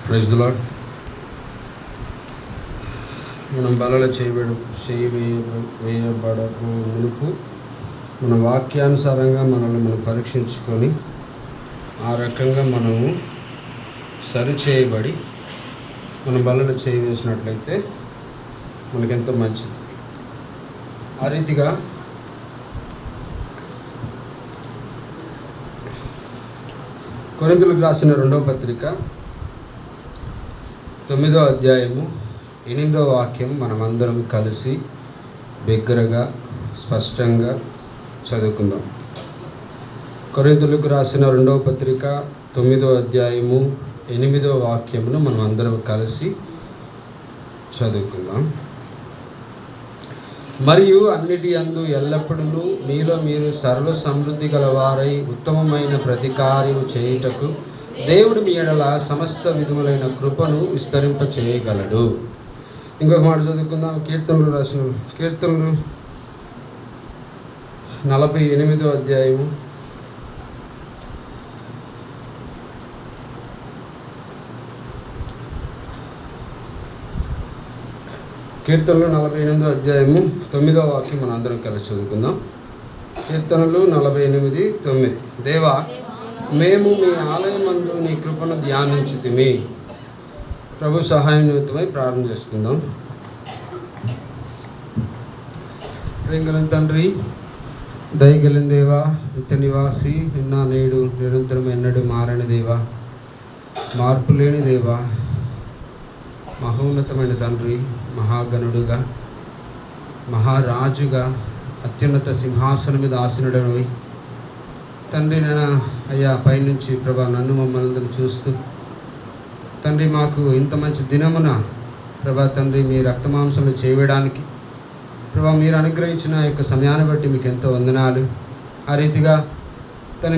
Praise the lord. మనం బలలో వేయబడకు మునుపు మన వాక్యానుసారంగా మనల్ని మనం పరీక్షించుకొని ఆ రకంగా మనము సరిచేయబడి మన బలలో వేసినట్లయితే మనకెంతో మంచిది. ఆ రీతిగా కొరింథీయులకు రాసిన 2వ పత్రిక 9వ అధ్యాయము 8వ వాక్యం మనమందరం కలిసి బిగ్గరగా స్పష్టంగా చదువుకుందాం. కొరింథీయులకు రాసిన 2వ పత్రిక 9వ అధ్యాయము 8వ వాక్యమును మనం అందరం కలిసి చదువుకుందాం. మరియు అన్నిటి యందు ఎల్లప్పుడూ మీలో మీరు సర్వ సమృద్ధి గలవారై ఉత్తమమైన ప్రతి కార్యము చేయుటకు దేవుడు మీ ఎడల సమస్త విధములైన కృపను విస్తరింప చేయగలడు. ఇంకొక మాట చదువుకుందాం. కీర్తనలు 48వ అధ్యాయము 9వ వాక్యం మనం అందరం కలిసి చదువుకుందాం. కీర్తనలు 48:9. దేవా, మేము మీ ఆలయమందు నీ కృపను ధ్యానించితిమి. ప్రభు సహాయం నిమిత్తమై ప్రార్థన చేసుకుందాం. ప్రేమగల తండ్రి, దయగలిగిన దేవా, నిత్య నివాసి, నిన్న నేడు నిరంతరం ఎన్నడూ మారని దేవా, మార్పు లేని దేవా, మహోన్నతమైన తండ్రి, మహాగణుడుగా, మహారాజుగా, అత్యున్నత సింహాసనం మీద ఆసీనుడనివి తండ్రి, నేను అయ్యా పైనుంచి ప్రభా నన్ను మమ్మల్ని చూస్తూ తండ్రి మాకు ఇంత మంచి దినమున ప్రభా తండ్రి మీ రక్తమాంసంలో చేయడానికి ప్రభా మీరు అనుగ్రహించిన యొక్క సమయాన్ని బట్టి మీకు ఎంతో వందనాలు. ఆ రీతిగా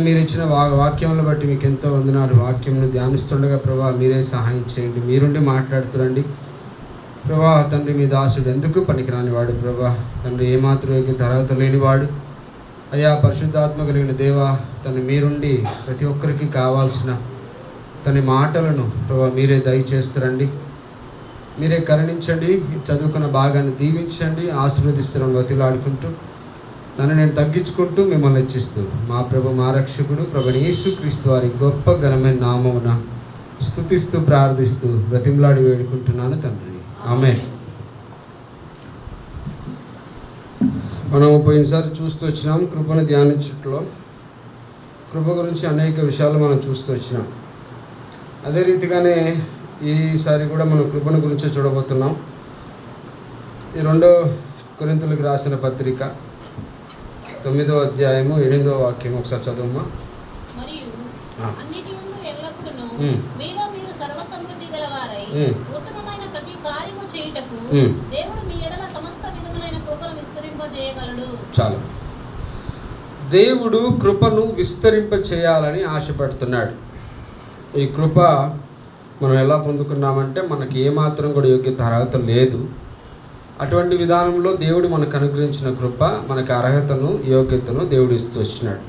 మీరు ఇచ్చిన వాక్యములను బట్టి మీకు ఎంతో వందనాలు. వాక్యంను ధ్యానిస్తుండగా ప్రభా మీరే సహాయం చేయండి. మీరుండి మాట్లాడుతురండి ప్రభా. తండ్రి మీ దాసుడు ఎందుకు పనికిరాని వాడు ప్రభా తండ్రి, ఏమాత్రం అర్హత లేనివాడు అయ్యా. పరిశుద్ధాత్మ కలిగిన దేవా, మీరుండి ప్రతి ఒక్కరికి కావాల్సిన మాటలను ప్రభా మీరే దయచేస్తారండి. మీరే కరుణించండి. చదువుకున్న భాగాన్ని దీవించండి. ఆశీర్వదిస్తున్నాను వతిలాడుకుంటూ నన్ను నేను తగ్గించుకుంటూ మిమ్మల్ని హెచ్చిస్తూ మా ప్రభు, మా రక్షకుడు ప్రభువైన యేసుక్రీస్తు వారి గొప్ప ఘనమైన నామమున స్తుతిస్తూ ప్రార్థిస్తూ బ్రతిమలాడి వేడుకుంటున్నాను తండ్రి. ఆమేన్. మనం పోయినసారి చూస్తూ వచ్చినాం కృపను ధ్యానించట్లో. కృప గురించి అనేక విషయాలు మనం చూస్తూ వచ్చినాం. అదే రీతిగానే ఈసారి కూడా మనం కృపను గురించి చూడబోతున్నాం. ఈ 2వ కొరింథీయులకు రాసిన పత్రిక 9వ అధ్యాయము 8వ వాక్యం ఒకసారి చదువుమా. చాలు. దేవుడు కృపను విస్తరింప చేయాలని ఆశపడుతున్నాడు. ఈ కృప మనం ఎలా పొందుకున్నామంటే మనకి ఏమాత్రం కూడా యోగ్యత అర్హత లేదు. అటువంటి విధానంలో దేవుడు మనకు అనుగ్రహించిన కృప, మనకు అర్హతను యోగ్యతను దేవుడు ఇస్తూ వచ్చినాడు.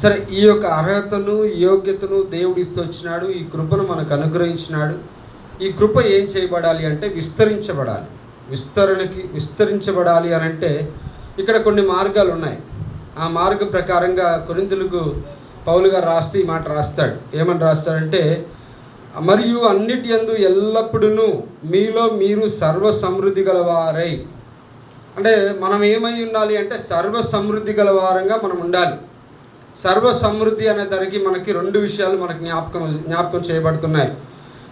సరే, ఈ యొక్క అర్హతను యోగ్యతను దేవుడు ఇస్తూ వచ్చినాడు. ఈ కృపను మనకు అనుగ్రహించినాడు. ఈ కృప ఏం చేయబడాలి అంటే విస్తరించబడాలి. విస్తరించబడాలి అని అంటే ఇక్కడ కొన్ని మార్గాలు ఉన్నాయి. ఆ మార్గ ప్రకారంగా కొరింథీయులకు పౌలు గారు రాస్తూ ఈ మాట రాస్తాడు. ఏమని రాస్తాడంటే, మరియు అన్నిటి యందు ఎల్లప్పుడూ మీలో మీరు సర్వ సమృద్ధి గలవారై. అంటే మనం ఏమై ఉండాలి అంటే సర్వ సమృద్ధి గలవారంగా మనం ఉండాలి. సర్వ సమృద్ధి అనే దానికి మనకి 2 విషయాలు మనకి జ్ఞాపకం చేయబడుతున్నాయి.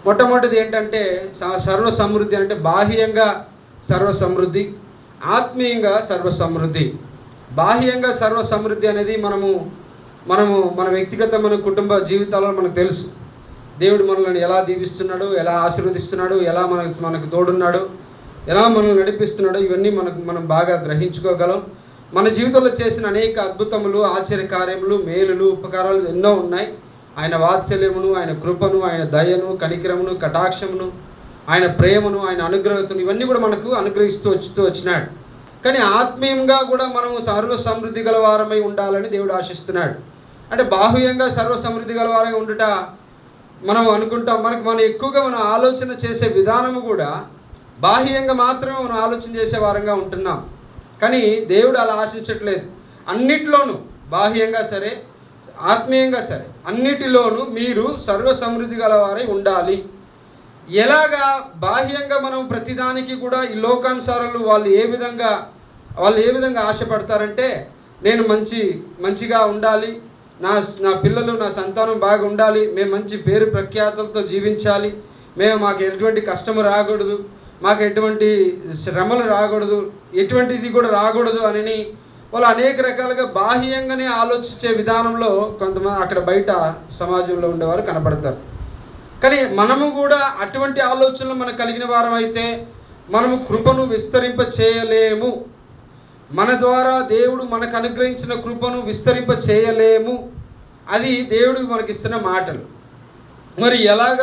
మొట్టమొదటిది ఏంటంటే సర్వ సమృద్ధి అంటే బాహ్యంగా సర్వ సమృద్ధి, ఆత్మీయంగా సర్వ సమృద్ధి. బాహ్యంగా సర్వ సమృద్ధి అనేది మనము మన వ్యక్తిగత మన కుటుంబ జీవితాలలో మనకు తెలుసు. దేవుడు మనల్ని ఎలా దీవిస్తున్నాడు, ఎలా ఆశీర్వదిస్తున్నాడు, ఎలా మనకు తోడున్నాడు, ఎలా మనల్ని నడిపిస్తున్నాడు, ఇవన్నీ మనం బాగా గ్రహించుకోగలం. మన జీవితంలో చేసిన అనేక అద్భుతములు, ఆశ్చర్యకార్యములు, మేలులు, ఉపకారాలు ఎన్నో ఉన్నాయి. ఆయన వాత్సల్యమును, ఆయన కృపను, ఆయన దయను, కనికరమును, కటాక్షమును, ఆయన ప్రేమను, ఆయన అనుగ్రహతను, ఇవన్నీ కూడా మనకు అనుగ్రహిస్తూ వచ్చినాడు. కానీ ఆత్మీయంగా కూడా మనం సర్వ సమృద్ధి గల వారమై ఉండాలని దేవుడు ఆశిస్తున్నాడు. అంటే బాహ్యంగా సర్వ సమృద్ధి గల వారమై ఉండుట మనం అనుకుంటాం, మనం ఎక్కువగా మనం ఆలోచన చేసే విధానము కూడా బాహ్యంగా మాత్రమే మనం ఆలోచన చేసే వారంగా ఉంటున్నాం. కానీ దేవుడు అలా ఆశించట్లేదు. అన్నిటిలోనూ, బాహ్యంగా సరే ఆత్మీయంగా సరే, అన్నిటిలోనూ మీరు సర్వ సమృద్ధి గలవారై ఉండాలి. ఎలాగా? బాహ్యంగా మనం ప్రతిదానికి కూడా ఈ లోకానుసారులు వాళ్ళు ఏ విధంగా ఆశపడతారంటే, నేను మంచిగా ఉండాలి, నా పిల్లలు, నా సంతానం బాగా ఉండాలి, మేము మంచి పేరు ప్రఖ్యాతులతో జీవించాలి, మాకు ఎటువంటి కష్టము రాకూడదు, మాకు ఎటువంటి శ్రమలు రాకూడదు, ఎటువంటిది కూడా రాకూడదు అని వాళ్ళు అనేక రకాలుగా బాహ్యంగానే ఆలోచించే విధానంలో కొంతమంది అక్కడ బయట సమాజంలో ఉండేవారు కనపడతారు. కానీ మనము కూడా అటువంటి ఆలోచనలు మనకు కలిగిన వారం అయితే మనము కృపను విస్తరింప చేయలేము. మన ద్వారా దేవుడు మనకు అనుగ్రహించిన కృపను విస్తరింప చేయలేము. అది దేవుడు మనకిస్తున్న మాటలు. మరి ఎలాగ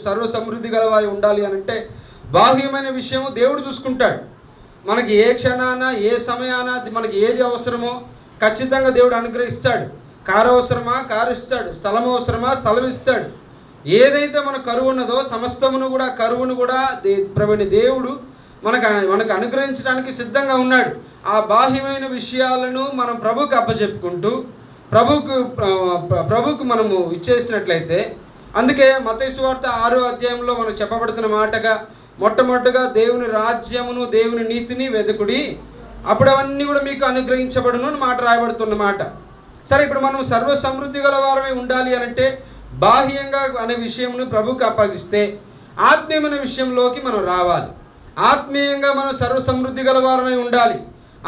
సర్వ సమృద్ధి గలవారి ఉండాలి అని అంటే, బాహ్యమైన విషయము దేవుడు చూసుకుంటాడు. మనకి ఏ క్షణాన ఏ సమయాన మనకి ఏది అవసరమో ఖచ్చితంగా దేవుడు అనుగ్రహిస్తాడు. కారు అవసరమా కారు ఇస్తాడు, స్థలం అవసరమా స్థలం ఇస్తాడు. ఏదైతే మన కరువు ఉన్నదో సమస్తమును కూడా కరువును కూడా ప్రభుని దేవుడు మనకు అనుగ్రహించడానికి సిద్ధంగా ఉన్నాడు. ఆ బాహ్యమైన విషయాలను మనం ప్రభువుకు అప్పచెప్పుకుంటూ ప్రభువుకు మనము ఇచ్చేసినట్లయితే, అందుకే మత్తయి సువార్త 6వ అధ్యాయంలో మనకు చెప్పబడుతున్న మాటగా, మొట్టమొదటిగా దేవుని రాజ్యమును దేవుని నీతిని వెతుకుడి, అప్పుడు అవన్నీ కూడా మీకు అనుగ్రహించబడును అని మాట రాయబడుతున్న మాట. సరే, ఇప్పుడు మనం సర్వ సమృద్ధి గల వారమే ఉండాలి అని అంటే, బాహ్యంగా అనే విషయంను ప్రభువుకి అప్పగిస్తే ఆత్మీయమైన విషయంలోకి మనం రావాలి. ఆత్మీయంగా మనం సర్వ సమృద్ధి గల వారమై ఉండాలి.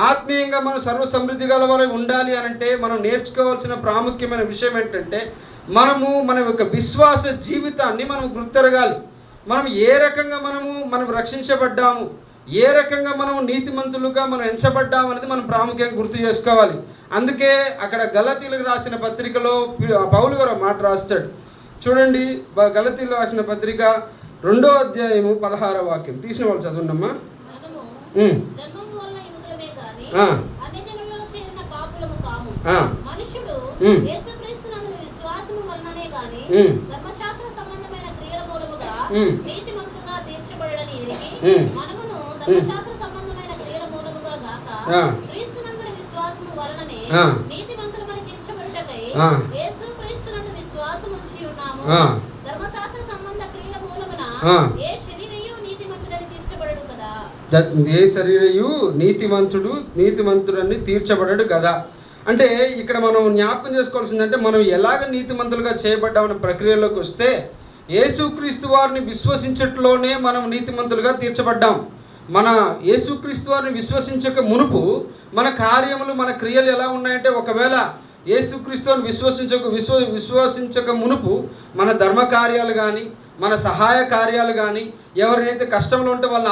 ఆత్మీయంగా మనం సర్వ సమృద్ధి గల వారమై ఉండాలి అని అంటే మనం నేర్చుకోవాల్సిన ప్రాముఖ్యమైన విషయం ఏంటంటే, మన యొక్క విశ్వాస జీవితాన్ని మనం గుర్తెరగాలి. మనం ఏ రకంగా మనం రక్షించబడ్డాము, ఏ రకంగా మనం నీతిమంతులుగా మనం ఎంచబడ్డాము అనేది మనం ప్రాముఖ్యంగా గుర్తు చేసుకోవాలి. అందుకే అక్కడ గలతీయులకు రాసిన పత్రికలో పౌలు గారు మాట రాస్తాడు. చూడండి, గలతీయులకు రాసిన పత్రిక 2వ అధ్యాయము 16వ వాక్యం. తీసిన వాళ్ళు చదవండమ్మా. నీతిమంతుడుగా తీర్చబడని ఎరిగి మనమును ధర్మశాస్త్ర సంబంధమైన క్రియల మూలముగా గాక క్రీస్తునందు విశ్వాసము వలననే నీతిమంతులమని తీర్చబడుటకై యేసు క్రీస్తునందు విశ్వాసము ఉంచి ఉన్నాము. ధర్మశాస్త్ర సంబంధ క్రియల మూలమున ఏ శరీరయు నీతిమంతుడని తీర్చబడడు కదా. ఏ శరీరయు నీతిమంతుడని తీర్చబడడు కదా. అంటే ఇక్కడ మనం జ్ఞాపకం చేసుకోవాల్సిందంటే, మనం ఎలాగ నీతిమంతులుగా చేయబడ్డామనే ప్రక్రియలోకి వస్తే, యేసుక్రీస్తు వారిని విశ్వసించట్లోనే మనం నీతిమంతులుగా తీర్చబడ్డాం. మన యేసుక్రీస్తు వారిని విశ్వసించక మునుపు మన కార్యములు, మన క్రియలు ఎలా ఉన్నాయంటే, ఒకవేళ యేసుక్రీస్తుని విశ్వసించక మునుపు మన ధర్మ కార్యాలు కానీ, మన సహాయ కార్యాలు కానీ, ఎవరినైతే కష్టంలో ఉంటే వాళ్ళని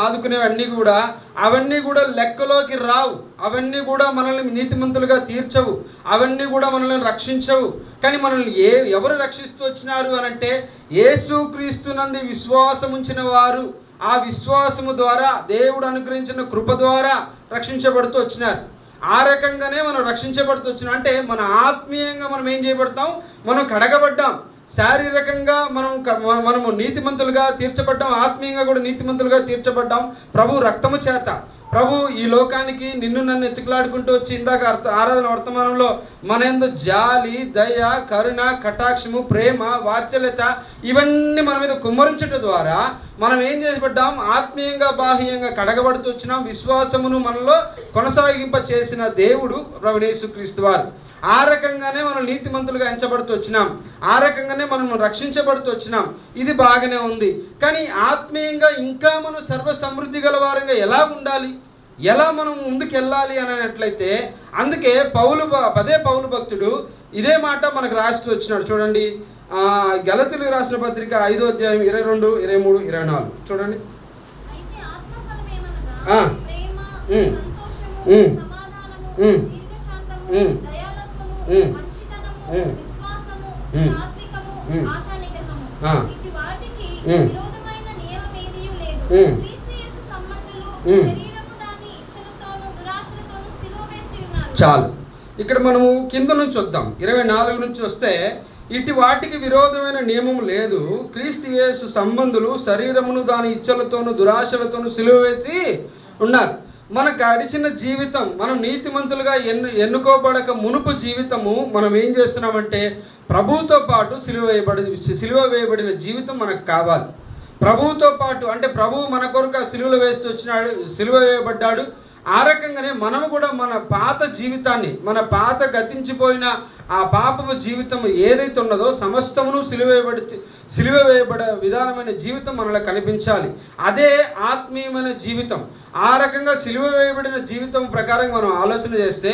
అవన్నీ కూడా లెక్కలోకి రావు. అవన్నీ కూడా మనల్ని నీతిమంతులుగా తీర్చవు. అవన్నీ కూడా మనల్ని రక్షించవు. కానీ మనల్ని ఎవరు రక్షిస్తూ వచ్చినారు అనంటే, యేసుక్రీస్తునందు విశ్వాసం ఉంచిన వారు ఆ విశ్వాసము ద్వారా, దేవుడు అనుగ్రహించిన కృప ద్వారా రక్షించబడుతూ వచ్చినారు. ఆ రకంగానే మనం రక్షించబడుతూ వచ్చినాం. అంటే మన ఆత్మీయంగా మనం ఏం చేయబడతాం? మనం కడగబడ్డాం. శారీరకంగా మనము నీతిమంతులుగా తీర్చబడ్డాం. ఆత్మీయంగా కూడా నీతిమంతులుగా తీర్చబడ్డాం ప్రభు రక్తము చేత. ప్రభు ఈ లోకానికి నన్ను ఎత్తుకులాడుకుంటూ వచ్చి, ఇందాక ఆరాధన వర్తమానంలో మన యందు జాలి, దయ, కరుణ, కటాక్షము, ప్రేమ, వాత్సల్యత ఇవన్నీ మన మీద కుమ్మరించడం ద్వారా మనం ఏం చేయబడ్డాం? ఆత్మీయంగా బాహ్యంగా కడగబడుతూ వచ్చినాం. విశ్వాసమును మనలో కొనసాగింప చేసిన దేవుడు ప్రభువైన యేసుక్రీస్తు వారు. ఆ రకంగానే మనం నీతిమంతులుగా ఎంచబడుతూ వచ్చినాం. ఆ రకంగానే మనం రక్షించబడుతూ వచ్చినాం. ఇది బాగానే ఉంది. కానీ ఆత్మీయంగా ఇంకా మనం సర్వ సమృద్ధి గలవారంగా ఎలా ఉండాలి, ఎలా మనం ముందుకు వెళ్ళాలి అన్నట్లయితే, అందుకే పౌలు భక్తుడు ఇదే మాట మనకు రాస్తూ వచ్చినాడు. చూడండి, గలతీయులకు రాసిన పత్రిక 5వ అధ్యాయం 22, 23, 24 చూడండి. చాలు. ఇక్కడ మనము కింద నుంచి వద్దాం. 24 నుంచి వస్తే, ఇటు వాటికి విరోధమైన నియమం లేదు. క్రీస్తు యేసు సంబంధులు శరీరమును దాని ఇచ్చలతోనూ దురాశలతోనూ సిలువ వేసి ఉన్నారు. మన గడిచిన జీవితం, మనం నీతిమంతులుగా ఎన్నుకోబడక మునుపు జీవితము మనం ఏం చేస్తున్నామంటే ప్రభువుతో పాటు సిలువ వేయబడిన జీవితం మనకు కావాలి. ప్రభువుతో పాటు అంటే ప్రభువు మన కొరకు ఆ సిలువలు వేస్తూ వచ్చినాడు, సిలువ వేయబడ్డాడు. ఆ రకంగానే మనము కూడా మన పాత జీవితాన్ని, మన పాత గతించిపోయిన ఆ పాపపు జీవితం ఏదైతే ఉన్నదో సమస్తమును సిలువ వేయబడే విధానమైన జీవితం మనలో కనిపించాలి. అదే ఆత్మీయమైన జీవితం. ఆ రకంగా సిలువ వేయబడిన జీవితం ప్రకారం మనం ఆలోచన చేస్తే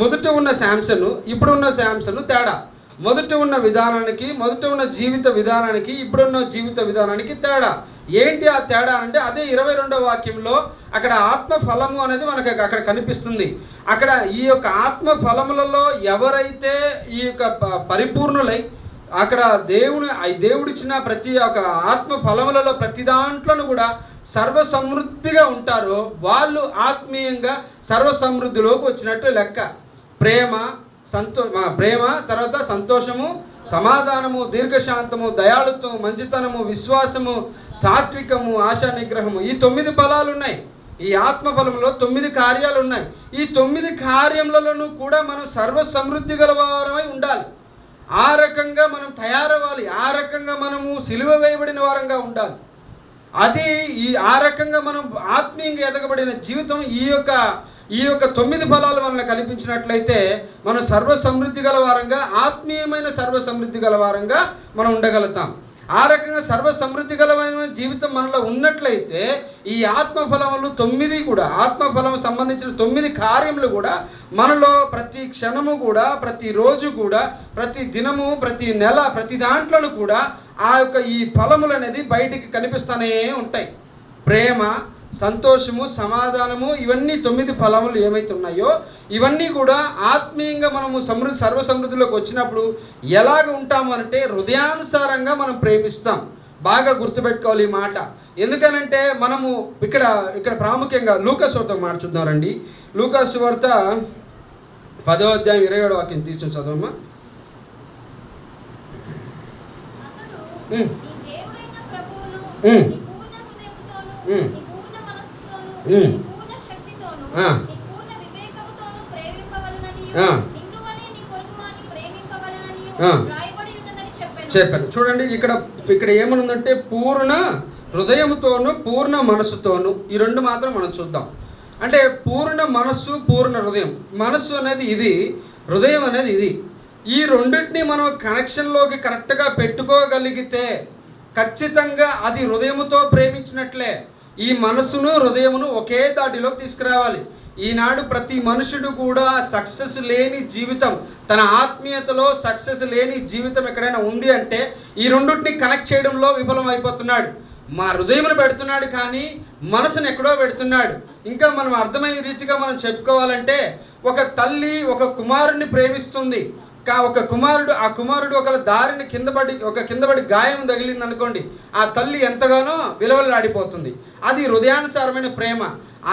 మొదట ఉన్న శాంసన్ ఇప్పుడున్న శాంసన్ తేడా. మొదట ఉన్న విధానానికి, మొదట ఉన్న జీవిత విధానానికి, ఇప్పుడున్న జీవిత విధానానికి తేడా ఏంటి? ఆ తేడా అంటే అదే 22వ వాక్యంలో అక్కడ ఆత్మ ఫలము అనేది మనకు అక్కడ కనిపిస్తుంది. అక్కడ ఈ యొక్క ఆత్మ ఫలములలో ఎవరైతే ఈ యొక్క పరిపూర్ణులై అక్కడ దేవుడిచ్చిన ప్రతి ఒక్క ఆత్మ ఫలములలో ప్రతి దాంట్లోనూ కూడా సర్వసమృద్ధిగా ఉంటారో వాళ్ళు ఆత్మీయంగా సర్వసమృద్ధిలోకి వచ్చినట్టు లెక్క. ప్రేమ, తర్వాత సంతోషము, సమాధానము, దీర్ఘశాంతము, దయాళుత్వము, మంచితనము, విశ్వాసము, సాత్వికము, ఆశా నిగ్రహము, ఈ 9 ఫలాలు ఉన్నాయి. ఈ ఆత్మ ఫలంలో 9 కార్యాలు ఉన్నాయి. ఈ 9 కార్యములలోనూ కూడా మనం సర్వసమృద్ధి గలవారమై ఉండాలి. ఆ రకంగా మనం తయారవ్వాలి. ఆ రకంగా మనము సిలువ వేయబడిన వారంగా ఉండాలి. అది ఆ రకంగా మనం ఆత్మీయంగా ఎదగబడిన జీవితం ఈ యొక్క 9 ఫలాలు మనకు కనిపించినట్లయితే మనం సర్వసమృద్ధి గల వారంగా, ఆత్మీయమైన సర్వసమృద్ధి గల వారంగా మనం ఉండగలుగుతాం. ఆ రకంగా సర్వసమృద్ధి గలమైన జీవితం మనలో ఉన్నట్లయితే ఈ ఆత్మఫలములు 9 కూడా, ఆత్మఫలం సంబంధించిన 9 కార్యములు కూడా మనలో ప్రతి క్షణము కూడా, ప్రతిరోజు కూడా, ప్రతి దినము, ప్రతి నెల, ప్రతి దాంట్లోనూ కూడా ఆ యొక్క ఈ ఫలములు అనేది బయటికి కనిపిస్తూనే ఉంటాయి. ప్రేమ, సంతోషము, సమాధానము, ఇవన్నీ 9 ఫలములు ఏమైతే ఉన్నాయో ఇవన్నీ కూడా ఆత్మీయంగా మనము సర్వసమృద్ధిలోకి వచ్చినప్పుడు ఎలాగ ఉంటాము అంటే హృదయానుసారంగా మనం ప్రేమిస్తాం. బాగా గుర్తుపెట్టుకోవాలి ఈ మాట. ఎందుకనంటే మనము ఇక్కడ ప్రాముఖ్యంగా లూకాసు వార్త మాట చూద్దాం రండి. లూకాసు వార్త 10వ అధ్యాయం 27వ వాక్యం తీసుకొని చదవమ్మా. చెప్పాను చూడండి. ఇక్కడ ఏమనుందంటే పూర్ణ హృదయంతోను పూర్ణ మనస్సుతోను, ఈ 2 మాత్రం మనం చూద్దాం. అంటే పూర్ణ మనస్సు, పూర్ణ హృదయం. మనస్సు అనేది ఇది, హృదయం అనేది ఇది. ఈ రెండింటిని మనం కనెక్షన్లోకి కరెక్ట్గా పెట్టుకోగలిగితే ఖచ్చితంగా అది హృదయముతో ప్రేమించినట్లే. ఈ మనస్సును హృదయమును ఒకే దాటిలోకి తీసుకురావాలి. ఈనాడు ప్రతి మనుషుడు కూడా సక్సెస్ లేని జీవితం, తన ఆత్మీయతలో సక్సెస్ లేని జీవితం ఎక్కడైనా ఉంది అంటే ఈ రెండింటిని కనెక్ట్ చేయడంలో విఫలం అయిపోతున్నాడు. మా హృదయమును పెడుతున్నాడు కానీ మనసును ఎక్కడో పెడుతున్నాడు. ఇంకా మనం అర్థమయ్యే రీతిగా మనం చెప్పుకోవాలంటే ఒక తల్లి ఒక కుమారుడిని ప్రేమిస్తుంది. ఆ కుమారుడు ఒక దారిని కిందపడి గాయం తగిలింది అనుకోండి, ఆ తల్లి ఎంతగానో విలవలాడిపోతుంది. అది హృదయానుసారమైన ప్రేమ.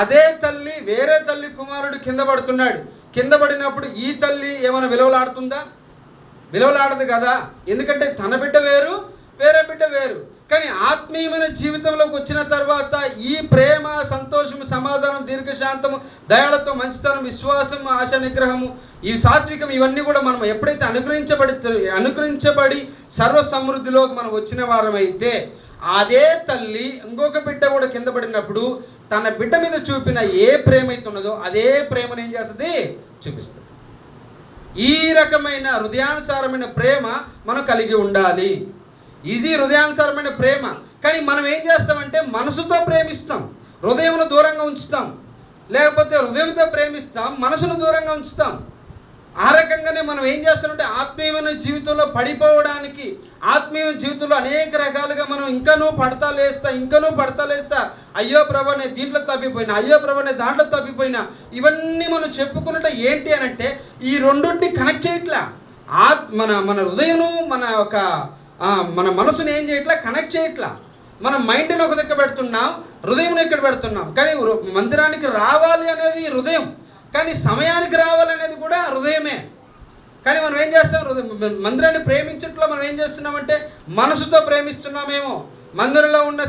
అదే తల్లి వేరే తల్లి కుమారుడు కింద పడినప్పుడు ఈ తల్లి ఏమైనా విలవలాడుతుందా? విలవలాడదు కదా. ఎందుకంటే తన బిడ్డ వేరు, వేరే బిడ్డ వేరు. కానీ ఆత్మీయమైన జీవితంలోకి వచ్చిన తర్వాత ఈ ప్రేమ, సంతోషము, సమాధానం, దీర్ఘశాంతము, దయాళత్వం, మంచితనం, విశ్వాసం, ఆశ నిగ్రహము, ఈ సాత్వికం, ఇవన్నీ కూడా మనం ఎప్పుడైతే అనుగ్రహించబడి సర్వసమృద్ధిలోకి మనం వచ్చిన వారమైతే అదే తల్లి ఇంకొక బిడ్డ కూడా కింద పడినప్పుడు తన బిడ్డ మీద చూపిన ఏ ప్రేమ అయితే ఉన్నదో అదే ప్రేమను ఏం చేస్తుంది? చూపిస్తుంది. ఈ రకమైన హృదయానుసారమైన ప్రేమ మనం కలిగి ఉండాలి. ఇది హృదయానుసారమైన ప్రేమ. కానీ మనం ఏం చేస్తామంటే మనసుతో ప్రేమిస్తాం, హృదయమును దూరంగా ఉంచుతాం. లేకపోతే హృదయంతో ప్రేమిస్తాం, మనసును దూరంగా ఉంచుతాం. ఆ రకంగానే మనం ఏం చేస్తామంటే ఆత్మీయమైన జీవితంలో పడిపోవడానికి, ఆత్మీయ జీవితంలో అనేక రకాలుగా మనం ఇంకనూ పడతా లేస్తా అయ్యో ప్రభా నేను దీంట్లో తప్పిపోయినా, అయ్యో ప్రభా నేను దాంట్లో తప్పిపోయినా, ఇవన్నీ మనం చెప్పుకున్నట్టు ఏంటి అని అంటే ఈ రెండింటిని కనెక్ట్ చేయట్లా. మన హృదయం మన మనసుని ఏం చేయట్లా, కనెక్ట్ చేయట్లా. మన మైండ్ని ఒక దగ్గర పెడుతున్నాం, హృదయం ఇక్కడ పెడుతున్నాం. కానీ మందిరానికి రావాలి అనేది హృదయం, కానీ సమయానికి రావాలనేది కూడా హృదయమే. కానీ మనం ఏం చేస్తాం? మందిరాన్ని ప్రేమించట్లో మనం ఏం చేస్తున్నామంటే మనసుతో ప్రేమిస్తున్నామేమో. మందిరంలో ఉన్న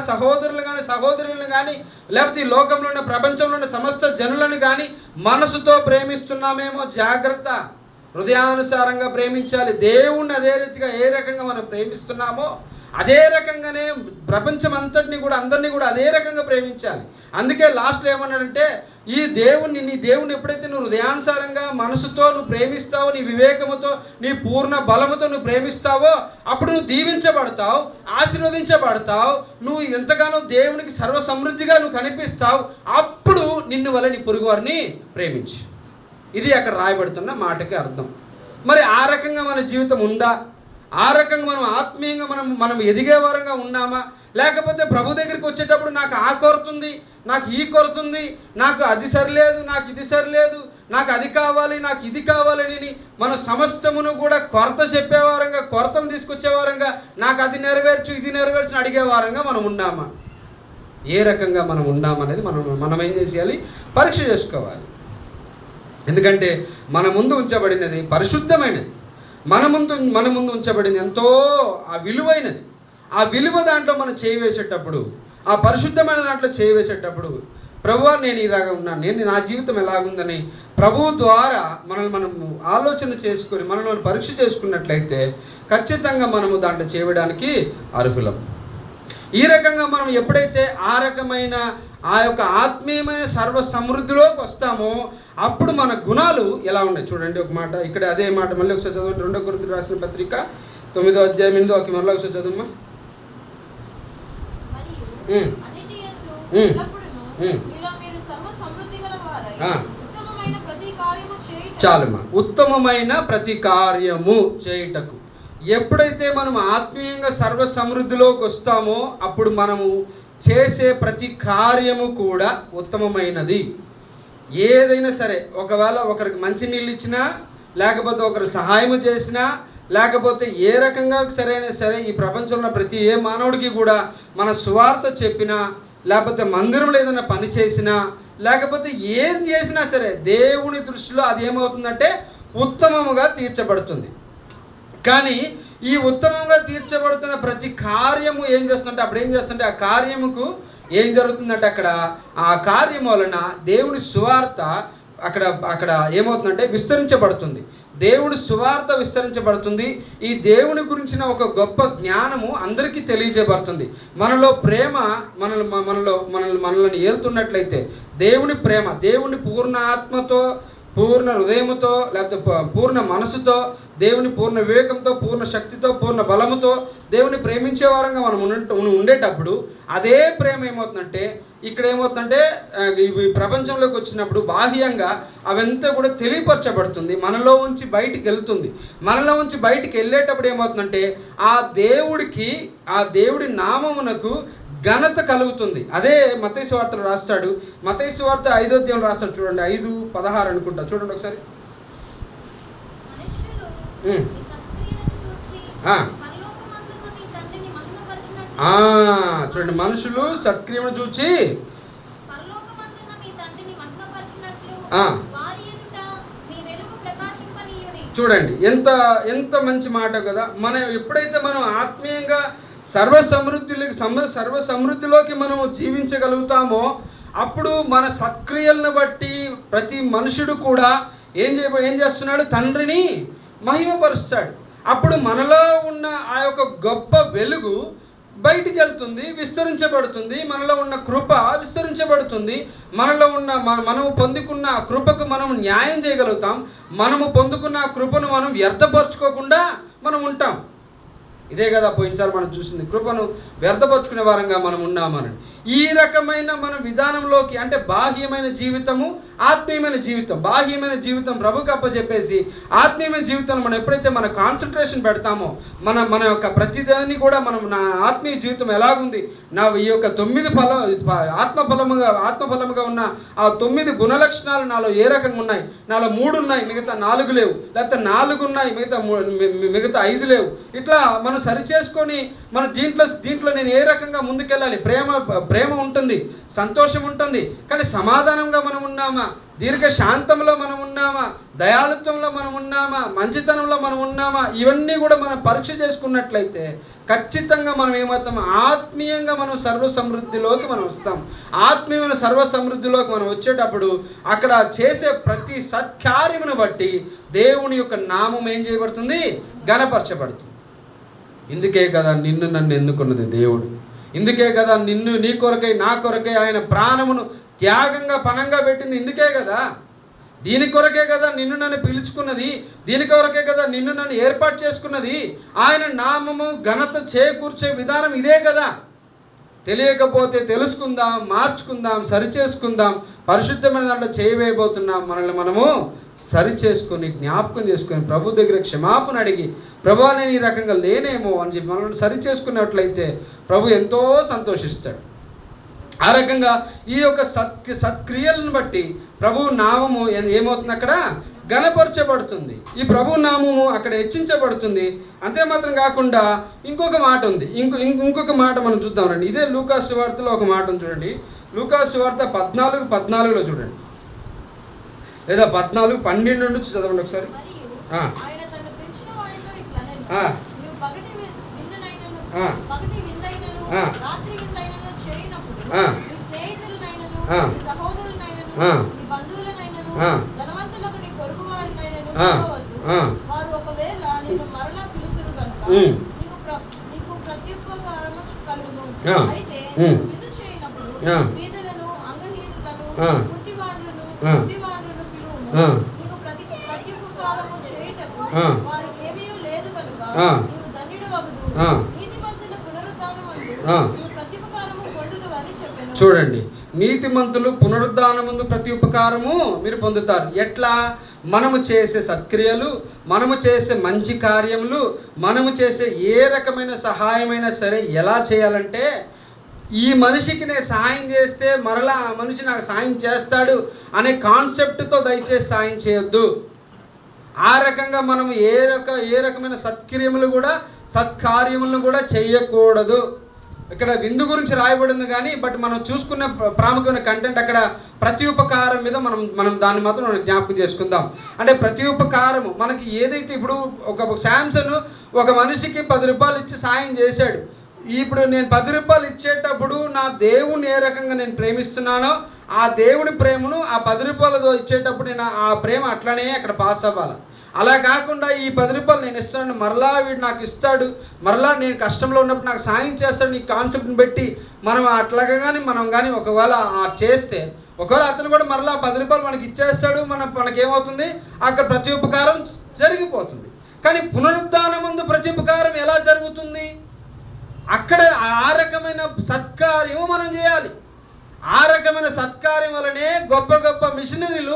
సహోదరులు కానీ సహోదరులను కానీ లేకపోతే ఈ లోకంలో ఉన్న ప్రపంచంలో ఉన్న సమస్త జనులను కానీ మనసుతో ప్రేమిస్తున్నామేమో. జాగ్రత్త, హృదయానుసారంగా ప్రేమించాలి. దేవుణ్ణి అదే రీతిగా ఏ రకంగా మనం ప్రేమిస్తున్నామో అదే రకంగానే ప్రపంచం అంతటిని కూడా అందరినీ కూడా అదే రకంగా ప్రేమించాలి. అందుకే లాస్ట్లో ఏమన్నాడంటే నీ దేవుని ఎప్పుడైతే నువ్వు హృదయానుసారంగా మనసుతో నువ్వు ప్రేమిస్తావో, నీ వివేకముతో నీ పూర్ణ బలముతో నువ్వు ప్రేమిస్తావో అప్పుడు నువ్వు దీవించబడతావు, ఆశీర్వదించబడతావు, నువ్వు ఎంతగానో దేవునికి సర్వసమృద్ధిగా నువ్వు కనిపిస్తావు. అప్పుడు నిన్ను వల్ల నీ పొరుగువారిని ప్రేమించు. ఇది అక్కడ రాయబడుతున్న మాటకి అర్థం. మరి ఆ రకంగా మన జీవితం ఉందా? ఆ రకంగా మనం ఆత్మీయంగా మనం ఎదిగే వారంగా ఉన్నామా? లేకపోతే ప్రభు దగ్గరికి వచ్చేటప్పుడు నాకు ఆ కొరత ఉంది, నాకు ఈ కొరత ఉంది, నాకు అది సరిలేదు, నాకు ఇది సరిలేదు, నాకు అది కావాలి, నాకు ఇది కావాలని మన సమస్తమును కూడా కొరత చెప్పేవారంగా, కొరతను తీసుకొచ్చేవారంగా, నాకు అది నెరవేర్చు ఇది నెరవేర్చు అడిగేవారంగా మనం ఉన్నామా? ఏ రకంగా మనం ఉన్నామనేది మనం ఏం చేయాలి? పరీక్ష చేసుకోవాలి. ఎందుకంటే మన ముందు ఉంచబడినది పరిశుద్ధమైనది, మన ముందు ఉంచబడింది ఎంతో విలువైనది. ఆ విలువ దాంట్లో మనం చేయి వేసేటప్పుడు, ఆ పరిశుద్ధమైన దాంట్లో చేయి వేసేటప్పుడు ప్రభువా నేను ఇలాగా ఉన్నాను, నా జీవితం ఎలాగుందని ప్రభువు ద్వారా మనం ఆలోచన చేసుకొని మనల్ని పరీక్ష చేసుకున్నట్లయితే ఖచ్చితంగా మనము దాంట్లో చేయడానికి అర్హులం. ఈ రకంగా మనం ఎప్పుడైతే ఆ రకమైన ఆ యొక్క ఆత్మీయమైన సర్వ సమృద్ధిలోకి వస్తామో అప్పుడు మన గుణాలు ఎలా ఉన్నాయి చూడండి. ఒక మాట ఇక్కడ అదే మాట మళ్ళీ ఒకసారి చదవండి. 2 కొరింథీయులకు రాసిన పత్రిక 9వ అధ్యాయం 8వ మళ్ళీ ఒకసారి చదువుమా. చాలుమా. ఉత్తమమైన ప్రతి కార్యము చేయుటకు. ఎప్పుడైతే మనం ఆత్మీయంగా సర్వ సమృద్ధిలోకి వస్తామో అప్పుడు మనము చేసే ప్రతి కార్యము కూడా ఉత్తమమైనది. ఏదైనా సరే, ఒకవేళ ఒకరికి మంచి నీళ్ళు ఇచ్చినా, లేకపోతే ఒకరు సహాయం చేసినా, లేకపోతే ఏ రకంగా సరే ఈ ప్రపంచంలో ప్రతి ఏ మానవుడికి కూడా మన సువార్త చెప్పినా, లేకపోతే మందిరంలో ఏదైనా పని చేసినా, లేకపోతే ఏం చేసినా సరే దేవుని దృష్టిలో అది ఏమవుతుందంటే ఉత్తమముగా తీర్చబడుతుంది. కానీ ఈ ఉత్తమంగా తీర్చబడుతున్న ప్రతి కార్యము ఏం చేస్తుంటే అప్పుడు ఏం చేస్తుంటే ఆ కార్యముకు ఏం జరుగుతుందంటే అక్కడ ఆ కార్యం వలన దేవుని సువార్త అక్కడ ఏమవుతుందంటే విస్తరించబడుతుంది. దేవుని సువార్త విస్తరించబడుతుంది. ఈ దేవుని గురించిన ఒక గొప్ప జ్ఞానము అందరికీ తెలియజేయబడుతుంది. మనలో ప్రేమ మనల్ని ఏలుతున్నట్లయితే దేవుని ప్రేమ, దేవుని పూర్ణ ఆత్మతో, పూర్ణ హృదయముతో, లేకపోతే పూర్ణ మనసుతో, దేవుని పూర్ణ వివేకంతో, పూర్ణ శక్తితో, పూర్ణ బలముతో దేవుని ప్రేమించే వారంగా మనం ఉండేటప్పుడు అదే ప్రేమ ఏమవుతుందంటే ఇక్కడ ఏమవుతుందంటే ఈ ప్రపంచంలోకి వచ్చినప్పుడు బాహ్యంగా అవంతా కూడా తెలియపరచబడుతుంది, మనలో ఉంచి బయటికి వెళ్తుంది. మనలో ఉంచి బయటికి వెళ్ళేటప్పుడు ఏమవుతుందంటే ఆ దేవుడి నామమునకు ఘనత కలుగుతుంది. అదే మత్తయి సువార్తలో రాస్తాడు. మత్తయి సువార్త 5వ అధ్యాయం రాస్తాడు చూడండి, 5:16 అనుకుంటా. చూడండి ఒకసారి. చూడండి, మనుషులు సత్క్రియను చూచి చూడండి ఎంత మంచి మాట కదా. ఎప్పుడైతే మనం ఆత్మీయంగా సర్వ సమృద్ధిలోకి మనము జీవించగలుగుతామో అప్పుడు మన సత్క్రియలను బట్టి ప్రతి మనుషుడు కూడా ఏం చేస్తున్నాడు? తండ్రిని మహిమపరుస్తాడు. అప్పుడు మనలో ఉన్న ఆ యొక్క గొప్ప వెలుగు బయటికి వెళ్తుంది, విస్తరించబడుతుంది. మనలో ఉన్న కృప విస్తరించబడుతుంది. మనము పొందుకున్న ఆ కృపకు మనం న్యాయం చేయగలుగుతాం. మనము పొందుకున్న ఆ కృపను మనం వ్యర్థపరచుకోకుండా మనం ఉంటాం. ఇదే కదా పోయినసారి మనం చూసింది, కృపను వ్యర్థపరుచుకునే వారంగా మనం ఉన్నామని. ఈ రకమైన మన విధానంలోకి అంటే బాహ్యమైన జీవితము, ఆత్మీయమైన జీవితం. బాహ్యమైన జీవితం ప్రభుకి అప్పచెప్పేసి ఆత్మీయమైన జీవితంలో మనం ఎప్పుడైతే మన కాన్సన్ట్రేషన్ పెడతామో మన యొక్క ప్రతిదాన్ని కూడా నా ఆత్మీయ జీవితం ఎలాగుంది, ఈ యొక్క 9 ఆత్మఫలముగా ఉన్న ఆ 9 గుణలక్షణాలు నాలో ఏ రకంగా ఉన్నాయి? నాలో 3 ఉన్నాయి, మిగతా 4 లేవు. లేకపోతే 4 ఉన్నాయి, మిగతా 5 లేవు. ఇట్లా మనం మనం సరి చేసుకొని మన దీంట్లో నేను ఏ రకంగా ముందుకెళ్ళాలి. ప్రేమ ఉంటుంది, సంతోషం ఉంటుంది, కానీ సమాధానంగా మనం ఉన్నామా, దీర్ఘశాంతంలో మనం ఉన్నామా, దయాళుత్వంలో మనం ఉన్నామా, మంచితనంలో మనం ఉన్నామా, ఇవన్నీ కూడా మనం పరీక్ష చేసుకున్నట్లయితే ఖచ్చితంగా మనం ఏమవుతాం, ఆత్మీయంగా మనం సర్వసమృద్ధిలోకి మనం వస్తాం. ఆత్మీయమైన సర్వసమృద్ధిలోకి మనం వచ్చేటప్పుడు అక్కడ చేసే ప్రతి సత్కార్యమును బట్టి దేవుని యొక్క నామం ఏం చేయబడుతుంది, ఘనపరచబడుతుంది. ఇందుకే కదా నిన్ను నన్ను ఎన్నుకున్నది దేవుడు. ఇందుకే కదా నీ కొరకై నా కొరకై ఆయన ప్రాణమును త్యాగంగా పణంగా పెట్టింది. ఇందుకే కదా, దీని కొరకే కదా నిన్ను నన్ను పిలుచుకున్నది, దీని కొరకే కదా నిన్ను నన్ను ఏర్పాటు చేసుకున్నది. ఆయన నామము ఘనత చేకూర్చే విధానం ఇదే కదా. తెలియకపోతే తెలుసుకుందాం, మార్చుకుందాం, సరిచేసుకుందాం. పరిశుద్ధమైన దాంట్లో చేయవేయబోతున్నాం. మనల్ని మనము సరి చేసుకొని జ్ఞాపకం చేసుకొని ప్రభు దగ్గర క్షమాపణ అడిగి, ప్రభు నేను ఈ రకంగా లేనేమో అని చెప్పి మనల్ని సరి చేసుకున్నట్లయితే ప్రభు ఎంతో సంతోషిస్తాడు. ఆ రకంగా ఈ యొక్క సత్క్రియలను బట్టి ప్రభు నామము ఏమవుతుంది, అక్కడ ఘనపరచబడుతుంది. ఈ ప్రభు నామము అక్కడ హెచ్చించబడుతుంది. అంతే మాత్రం కాకుండా ఇంకొక మాట ఉంది. ఇంకొక మాట మనం చూద్దామండి. ఇదే లూకాసు సువార్తలో ఒక మాట ఉంది చూడండి. లూకాసు సువార్త 14:14 చూడండి, లేదా 14:12 నుంచి చదవండి ఒకసారి. చూడండి, నీతిమంతులు పునరుద్ధానముందు ప్రతి ఉపకారము మీరు పొందుతారు. ఎట్లా? మనము చేసే సత్క్రియలు, మనము చేసే మంచి కార్యములు, మనము చేసే ఏ రకమైన సహాయమైనా సరే ఎలా చేయాలంటే, ఈ మనిషికి నేను సహాయం చేస్తే మరలా ఆ మనిషి నాకు సాయం చేస్తాడు అనే కాన్సెప్ట్తో దయచేసి సాయం చేయొద్దు. ఆ రకంగా మనం ఏ రకమైన సత్క్రియములు కూడా సత్కార్యములను కూడా చేయకూడదు. ఇక్కడ విందు గురించి రాయబడింది కానీ మనం చూసుకున్న ప్రాముఖ్యమైన కంటెంట్ అక్కడ ప్రతి ఉపకారం మీద మనం దాన్ని మాత్రం మనం జ్ఞాపకం చేసుకుందాం. అంటే ప్రతి ఉపకారము మనకి ఏదైతే, ఇప్పుడు ఒక శాంసన్ ఒక మనిషికి 10 రూపాయలు ఇచ్చి సాయం చేశాడు. ఇప్పుడు నేను 10 రూపాయలు ఇచ్చేటప్పుడు నా దేవుని ఏ రకంగా నేను ప్రేమిస్తున్నానో ఆ దేవుని ప్రేమను ఆ 10 రూపాయలతో ఇచ్చేటప్పుడు నేను ఆ ప్రేమ అట్లనే అక్కడ పాస్ అవ్వాలి. అలా కాకుండా ఈ 10 రూపాయలు నేను ఇస్తున్నాను, మరలా వీడు నాకు ఇస్తాడు, మరలా నేను కష్టంలో ఉన్నప్పుడు నాకు సాయం చేస్తాడు, ఈ కాన్సెప్ట్ని పెట్టి మనం అట్లాగా కానీ మనం కానీ ఒకవేళ చేస్తే, ఒకవేళ అతను కూడా మరలా 10 రూపాయలు మనకి ఇచ్చేస్తాడు, మనకేమవుతుంది, అక్కడ ప్రతి ఉపకారం జరిగిపోతుంది. కానీ పునరుద్ధానమందు ప్రతి ఉపకారం ఎలా జరుగుతుంది? అక్కడ ఆ రకమైన సత్కార్యము మనం చేయాలి. ఆ రకమైన సత్కార్యం వలనే గొప్ప గొప్ప మిషనరీలు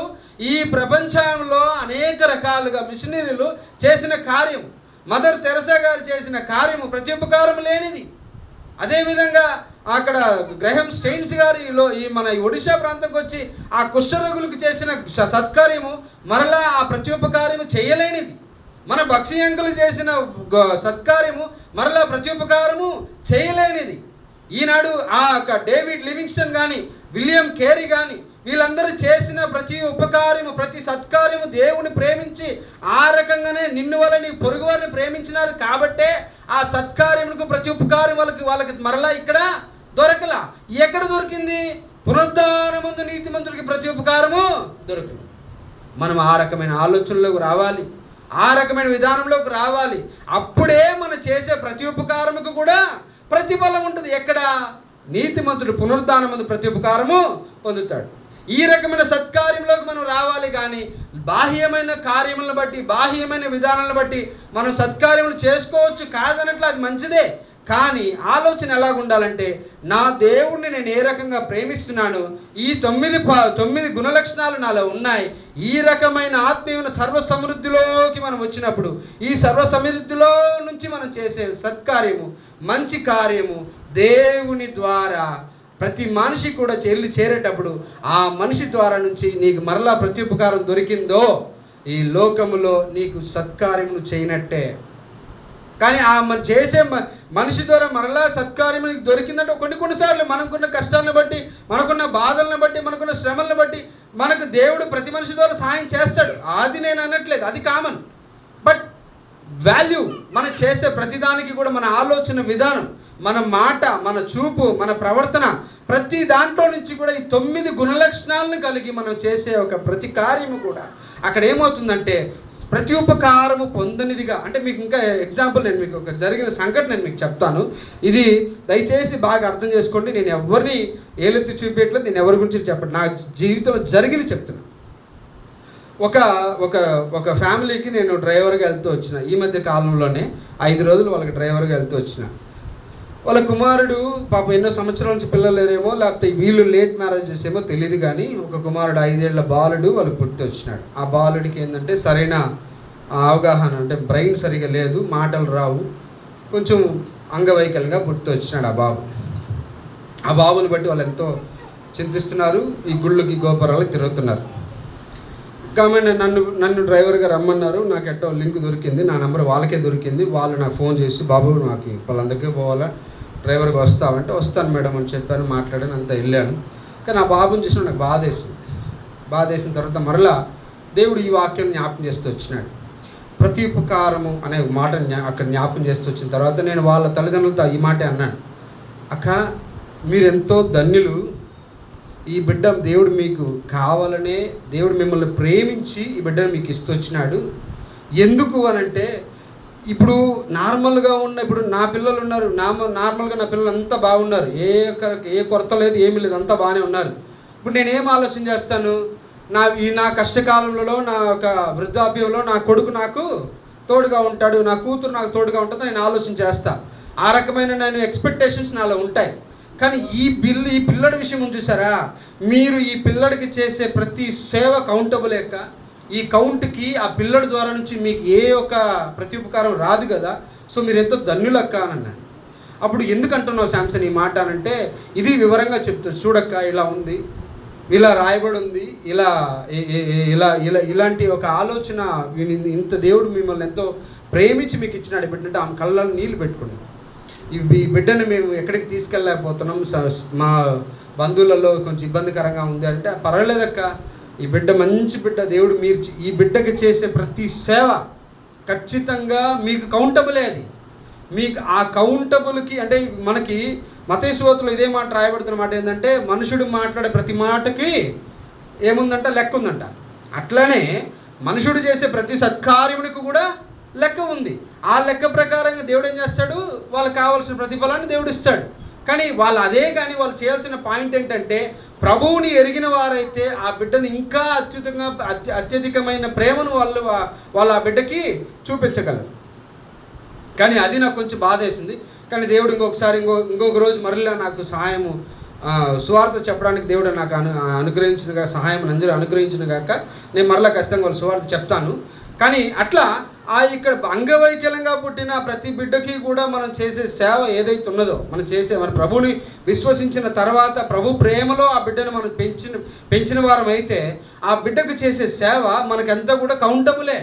ఈ ప్రపంచంలో అనేక రకాలుగా మిషనరీలు చేసిన కార్యం, మదర్ తెరెసా గారు చేసిన కార్యము ప్రతి ఉపకారం లేనిది. అదేవిధంగా అక్కడ గ్రహం స్టెయిన్స్ గారు ఈ మన ఒడిశా ప్రాంతంకి వచ్చి ఆ కుష్ఠరోగులకు చేసిన సత్కార్యము మరలా ఆ ప్రతి ఉపకార్యము చేయలేనిది. మన భక్ష్యంకులు చేసిన సత్కార్యము మరలా ప్రతి ఉపకారము చేయలేనిది. ఈనాడు డేవిడ్ లివింగ్స్టన్ కానీ విలియం కేరీ కానీ వీళ్ళందరూ చేసిన ప్రతి ఉపకార్యము ప్రతి సత్కార్యము దేవుని ప్రేమించి ఆ రకంగానే నిన్ను వాళ్ళని పొరుగు వారిని ప్రేమించినారు కాబట్టే ఆ సత్కార్యములకు ప్రతి ఉపకారం వాళ్ళకి మరలా ఇక్కడ దొరకలా. ఎక్కడ దొరికింది? పునరుద్ధానమందు నీతిమంతుడికి ప్రతి ఉపకారము దొరికింది. మనం ఆ రకమైన ఆలోచనలోకి రావాలి, ఆ రకమైన విధానంలోకి రావాలి. అప్పుడే మనం చేసే ప్రతి ఉపకారముకు కూడా ప్రతిఫలం ఉంటుంది. ఎక్కడ? నీతిమంతుడు పునరుద్ధానమందు ప్రతి ఉపకారము పొందుతాడు. ఈ రకమైన సత్కార్యంలోకి మనం రావాలి. కానీ బాహ్యమైన కార్యములను బట్టి, బాహ్యమైన విధానాలను బట్టి మనం సత్కార్యములు చేసుకోవచ్చు, కాదనట్లు అది మంచిదే. కానీ ఆలోచన ఎలాగుండాలంటే, నా దేవుణ్ణి నేను ఏ రకంగా ప్రేమిస్తున్నాను, ఈ 9 గుణలక్షణాలు నాలో ఉన్నాయి. ఈ రకమైన ఆత్మీయమైన సర్వసమృద్ధిలోకి మనం వచ్చినప్పుడు, ఈ సర్వసమృద్ధిలో నుంచి మనం చేసే సత్కార్యము, మంచి కార్యము దేవుని ద్వారా ప్రతి మనిషి కూడా చేరేటప్పుడు ఆ మనిషి ద్వారా నుంచి నీకు మరలా ప్రతి ఉపకారం దొరికిందో ఈ లోకములో నీకు సత్కార్యమును చేయనట్టే. కానీ ఆ మనం చేసే మనిషి ద్వారా మరలా సత్కార్యం దొరికిందంటే కొన్నిసార్లు మనకున్న కష్టాలను బట్టి, మనకున్న బాధలను బట్టి, మనకున్న శ్రమలను బట్టి మనకు దేవుడు ప్రతి మనిషి ద్వారా సహాయం చేస్తాడు. అది నేను అనట్లేదు, అది కామన్. బట్ వాల్యూ మనం చేసే ప్రతిదానికి కూడా మన ఆలోచన విధానం, మన మాట, మన చూపు, మన ప్రవర్తన, ప్రతి దాంట్లో నుంచి కూడా ఈ 9 గుణలక్షణాలను కలిగి మనం చేసే ఒక ప్రతి కార్యము కూడా అక్కడ ఏమవుతుందంటే ప్రతి ఉపకారము పొందనిదిగా. అంటే మీకు ఇంకా ఎగ్జాంపుల్, నేను మీకు ఒక జరిగిన సంఘటన నేను మీకు చెప్తాను. ఇది దయచేసి బాగా అర్థం చేసుకోండి. నేను ఎవరిని ఏలెత్తి చూపేయట్లేదు, నేను ఎవరి గురించి చెప్పండి, నా జీవితంలో జరిగింది చెప్తున్నాను. ఒక ఫ్యామిలీకి నేను డ్రైవర్గా వెళ్తూ వచ్చిన. ఈ మధ్య కాలంలోనే 5 రోజులు వాళ్ళకి డ్రైవర్గా వెళ్తూ వచ్చిన. వాళ్ళ కుమారుడు పాపం ఎన్నో సంవత్సరాల నుంచి పిల్లలు లేరేమో, లేకపోతే వీళ్ళు లేట్ మ్యారేజెస్ ఏమో తెలియదు, కానీ ఒక కుమారుడు 5 ఏళ్ల బాలుడు వాళ్ళకి పుట్టి వచ్చినాడు. ఆ బాలుడికి ఏంటంటే సరైన అవగాహన, అంటే బ్రెయిన్ సరిగా లేదు, మాటలు రావు, కొంచెం అంగవైకల్యంగా పుట్టి వచ్చినాడు ఆ బాబుని బట్టి వాళ్ళు ఎంతో చింతిస్తున్నారు. ఈ గుళ్ళకి గోపురాలకు తిరుగుతున్నారు. కాబట్టి నన్ను డ్రైవర్గా రమ్మన్నారు. నాకు ఎట్టో లింక్ దొరికింది, నా నెంబర్ వాళ్ళకే దొరికింది. వాళ్ళు నాకు ఫోన్ చేసి, బాబు నాకు వాళ్ళందరికీ పోవాలా, డ్రైవర్గా వస్తావంటే వస్తాను మేడం అని చెప్పాను, మాట్లాడాను, అంతా వెళ్ళాను. కానీ ఆ బాబుని చూసిన నాకు బాధ వేసిన తర్వాత మరలా దేవుడు ఈ వాక్యం జ్ఞాపకం చేస్తూ వచ్చినాడు. ప్రతి ఉపకారము అనే మాట అక్కడ జ్ఞాపకం చేస్తూ వచ్చిన తర్వాత నేను వాళ్ళ తల్లిదండ్రులతో ఈ మాటే అన్నాను, అక్క మీరెంతో ధన్యులు, ఈ బిడ్డ దేవుడు మీకు కావాలనే, దేవుడు మిమ్మల్ని ప్రేమించి ఈ బిడ్డను మీకు ఇస్తూ వచ్చినాడు. ఎందుకు అనంటే ఇప్పుడు నార్మల్గా ఇప్పుడు నా పిల్లలు ఉన్నారు, నార్మల్గా నా పిల్లలు అంతా బాగున్నారు, ఏ కొరత లేదు, ఏమీ లేదు, అంతా బాగానే ఉన్నారు. ఇప్పుడు నేనేం ఆలోచన చేస్తాను, నా కష్టకాలంలో, నా ఒక వృద్ధాప్యంలో నా కొడుకు నాకు తోడుగా ఉంటాడు, నా కూతురు నాకు తోడుగా ఉంటుందని నేను ఆలోచన చేస్తా. ఆ రకమైన నేను ఎక్స్పెక్టేషన్స్ నాలో ఉంటాయి. కానీ ఈ పిల్లడి విషయం చూసారా, మీరు ఈ పిల్లడికి చేసే ప్రతి సేవ కౌంటబుల్ యొక్క ఈ కౌంట్కి ఆ పిల్లడి ద్వారా నుంచి మీకు ఏ ఒక ప్రతి ఉపకారం రాదు కదా. సో మీరు ఎంతో ధన్యులక్క అని అన్నాను. అప్పుడు ఎందుకు అంటున్నావు శాంసన్ ఈ మాట అనంటే, ఇది వివరంగా చెప్తాడు, చూడక్క ఇలా ఉంది, ఇలా రాయబడి ఉంది, ఇలాంటి ఒక ఆలోచన, ఇంత దేవుడు మిమ్మల్ని ఎంతో ప్రేమించి మీకు ఇచ్చినాడు. బిడ్డంటే ఆమె కళ్ళలో నీళ్ళు పెట్టుకున్నాడు. ఈ బిడ్డను మేము ఎక్కడికి తీసుకెళ్ళలేకపోతున్నాం, మా బంధువులలో కొంచెం ఇబ్బందికరంగా ఉంది అంటే, పర్వాలేదక్క, ఈ బిడ్డ మంచి బిడ్డ, దేవుడు మీరు ఈ బిడ్డకి చేసే ప్రతి సేవ ఖచ్చితంగా మీకు కౌంటబులే. అది మీకు ఆ కౌంటబుల్కి అంటే మనకి మత్తయి సువార్తలో ఇదే మాట రాయబడుతున్న మాట ఏంటంటే, మనుషుడు మాట్లాడే ప్రతి మాటకి ఏముందంట, లెక్క ఉందంట. అట్లనే మనుషుడు చేసే ప్రతి సత్కార్యమునికి కూడా లెక్క ఉంది. ఆ లెక్క ప్రకారంగా దేవుడు ఏం చేస్తాడు, వాళ్ళకి కావాల్సిన ప్రతిఫలాన్ని దేవుడు ఇస్తాడు. కానీ వాళ్ళు చేయాల్సిన పాయింట్ ఏంటంటే, ప్రభువుని ఎరిగిన వారైతే ఆ బిడ్డను ఇంకా అత్యధికమైన ప్రేమను వాళ్ళు ఆ బిడ్డకి చూపించగలరు. కానీ అది నాకు కొంచెం బాధ వేసింది. కానీ దేవుడు ఇంకొక రోజు మరలా నాకు సహాయము, సువార్త చెప్పడానికి దేవుడు నాకు అనుగ్రహించిన సహాయం అందరూ అనుగ్రహించిన కాక నేను మరలా ఖచ్చితంగా వాళ్ళు సువార్త చెప్తాను. కానీ అట్లా ఇక్కడ అంగవైకల్యంగా పుట్టిన ప్రతి బిడ్డకి కూడా మనం చేసే సేవ ఏదైతే ఉన్నదో, మన ప్రభుని విశ్వసించిన తర్వాత ప్రభు ప్రేమలో ఆ బిడ్డను మనం పెంచిన వారం అయితే ఆ బిడ్డకు చేసే సేవ మనకంతా కూడా కౌంటబులే.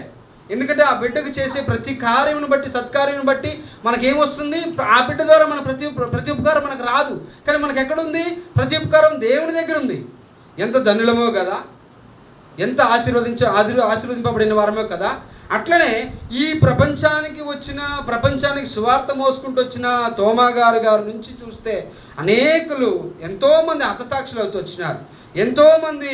ఎందుకంటే ఆ బిడ్డకు చేసే ప్రతి కార్యమును బట్టి, సత్కార్యం బట్టి మనకేమొస్తుంది, ఆ బిడ్డ ద్వారా మన ప్రతి ఉపకారం మనకు రాదు. కానీ మనకు ఎక్కడుంది, ప్రతి ఉపకారం దేవుని దగ్గర ఉంది. ఎంత ధన్యులమో కదా, ఎంత ఆశీర్వదింపబడిన వారమో కదా. అట్లనే ఈ ప్రపంచానికి సువార్త మోసుకుంటూ వచ్చిన తోమా గారు నుంచి చూస్తే అనేకులు ఎంతోమంది హతసాక్షులు అవుతూ వచ్చినారు. ఎంతోమంది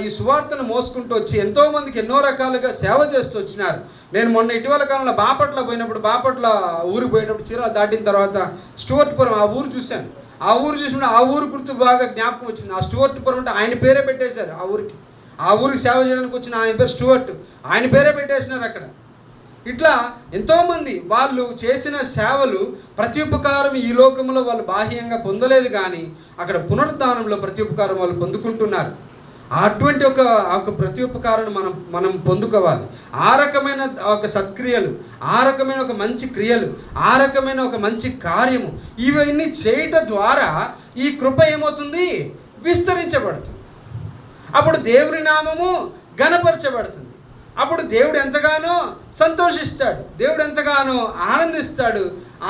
ఈ సువార్తను మోసుకుంటూ వచ్చి ఎంతోమందికి ఎన్నో రకాలుగా సేవ చేస్తూ వచ్చినారు. నేను మొన్న ఇటీవల కాలంలో బాపట్ల ఊరికి పోయినప్పుడు చీరాల దాటిన తర్వాత స్టూవర్ట్పురం ఆ ఊరు చూశాను. ఆ ఊరు చూసినప్పుడు ఆ ఊరు గుర్తు బాగా జ్ఞాపకం వచ్చింది. ఆ స్టూవర్ట్పురం అంటే ఆయన పేరే పెట్టేశారు ఆ ఊరికి సేవ చేయడానికి వచ్చిన ఆయన పేరు స్టూవర్ట్, ఆయన పేరే పెట్టేసినారు అక్కడ. ఇట్లా ఎంతోమంది వాళ్ళు చేసిన సేవలు, ప్రతి ఉపకారం ఈ లోకంలో వాళ్ళు బాహ్యంగా పొందలేదు, కానీ అక్కడ పునరుద్ధానంలో ప్రతి ఉపకారం వాళ్ళు పొందుకుంటున్నారు. అటువంటి ఒక ప్రతి ఉపకారాన్ని మనం పొందుకోవాలి. ఆ రకమైన ఒక సత్క్రియలు, ఆ రకమైన ఒక మంచి క్రియలు, ఆ రకమైన ఒక మంచి కార్యము, ఇవన్నీ చేయటం ద్వారా ఈ కృప ఏమవుతుంది, విస్తరించబడుతుంది. అప్పుడు దేవుని నామము ఘనపరచబడుతుంది. అప్పుడు దేవుడు ఎంతగానో సంతోషిస్తాడు, దేవుడు ఎంతగానో ఆనందిస్తాడు.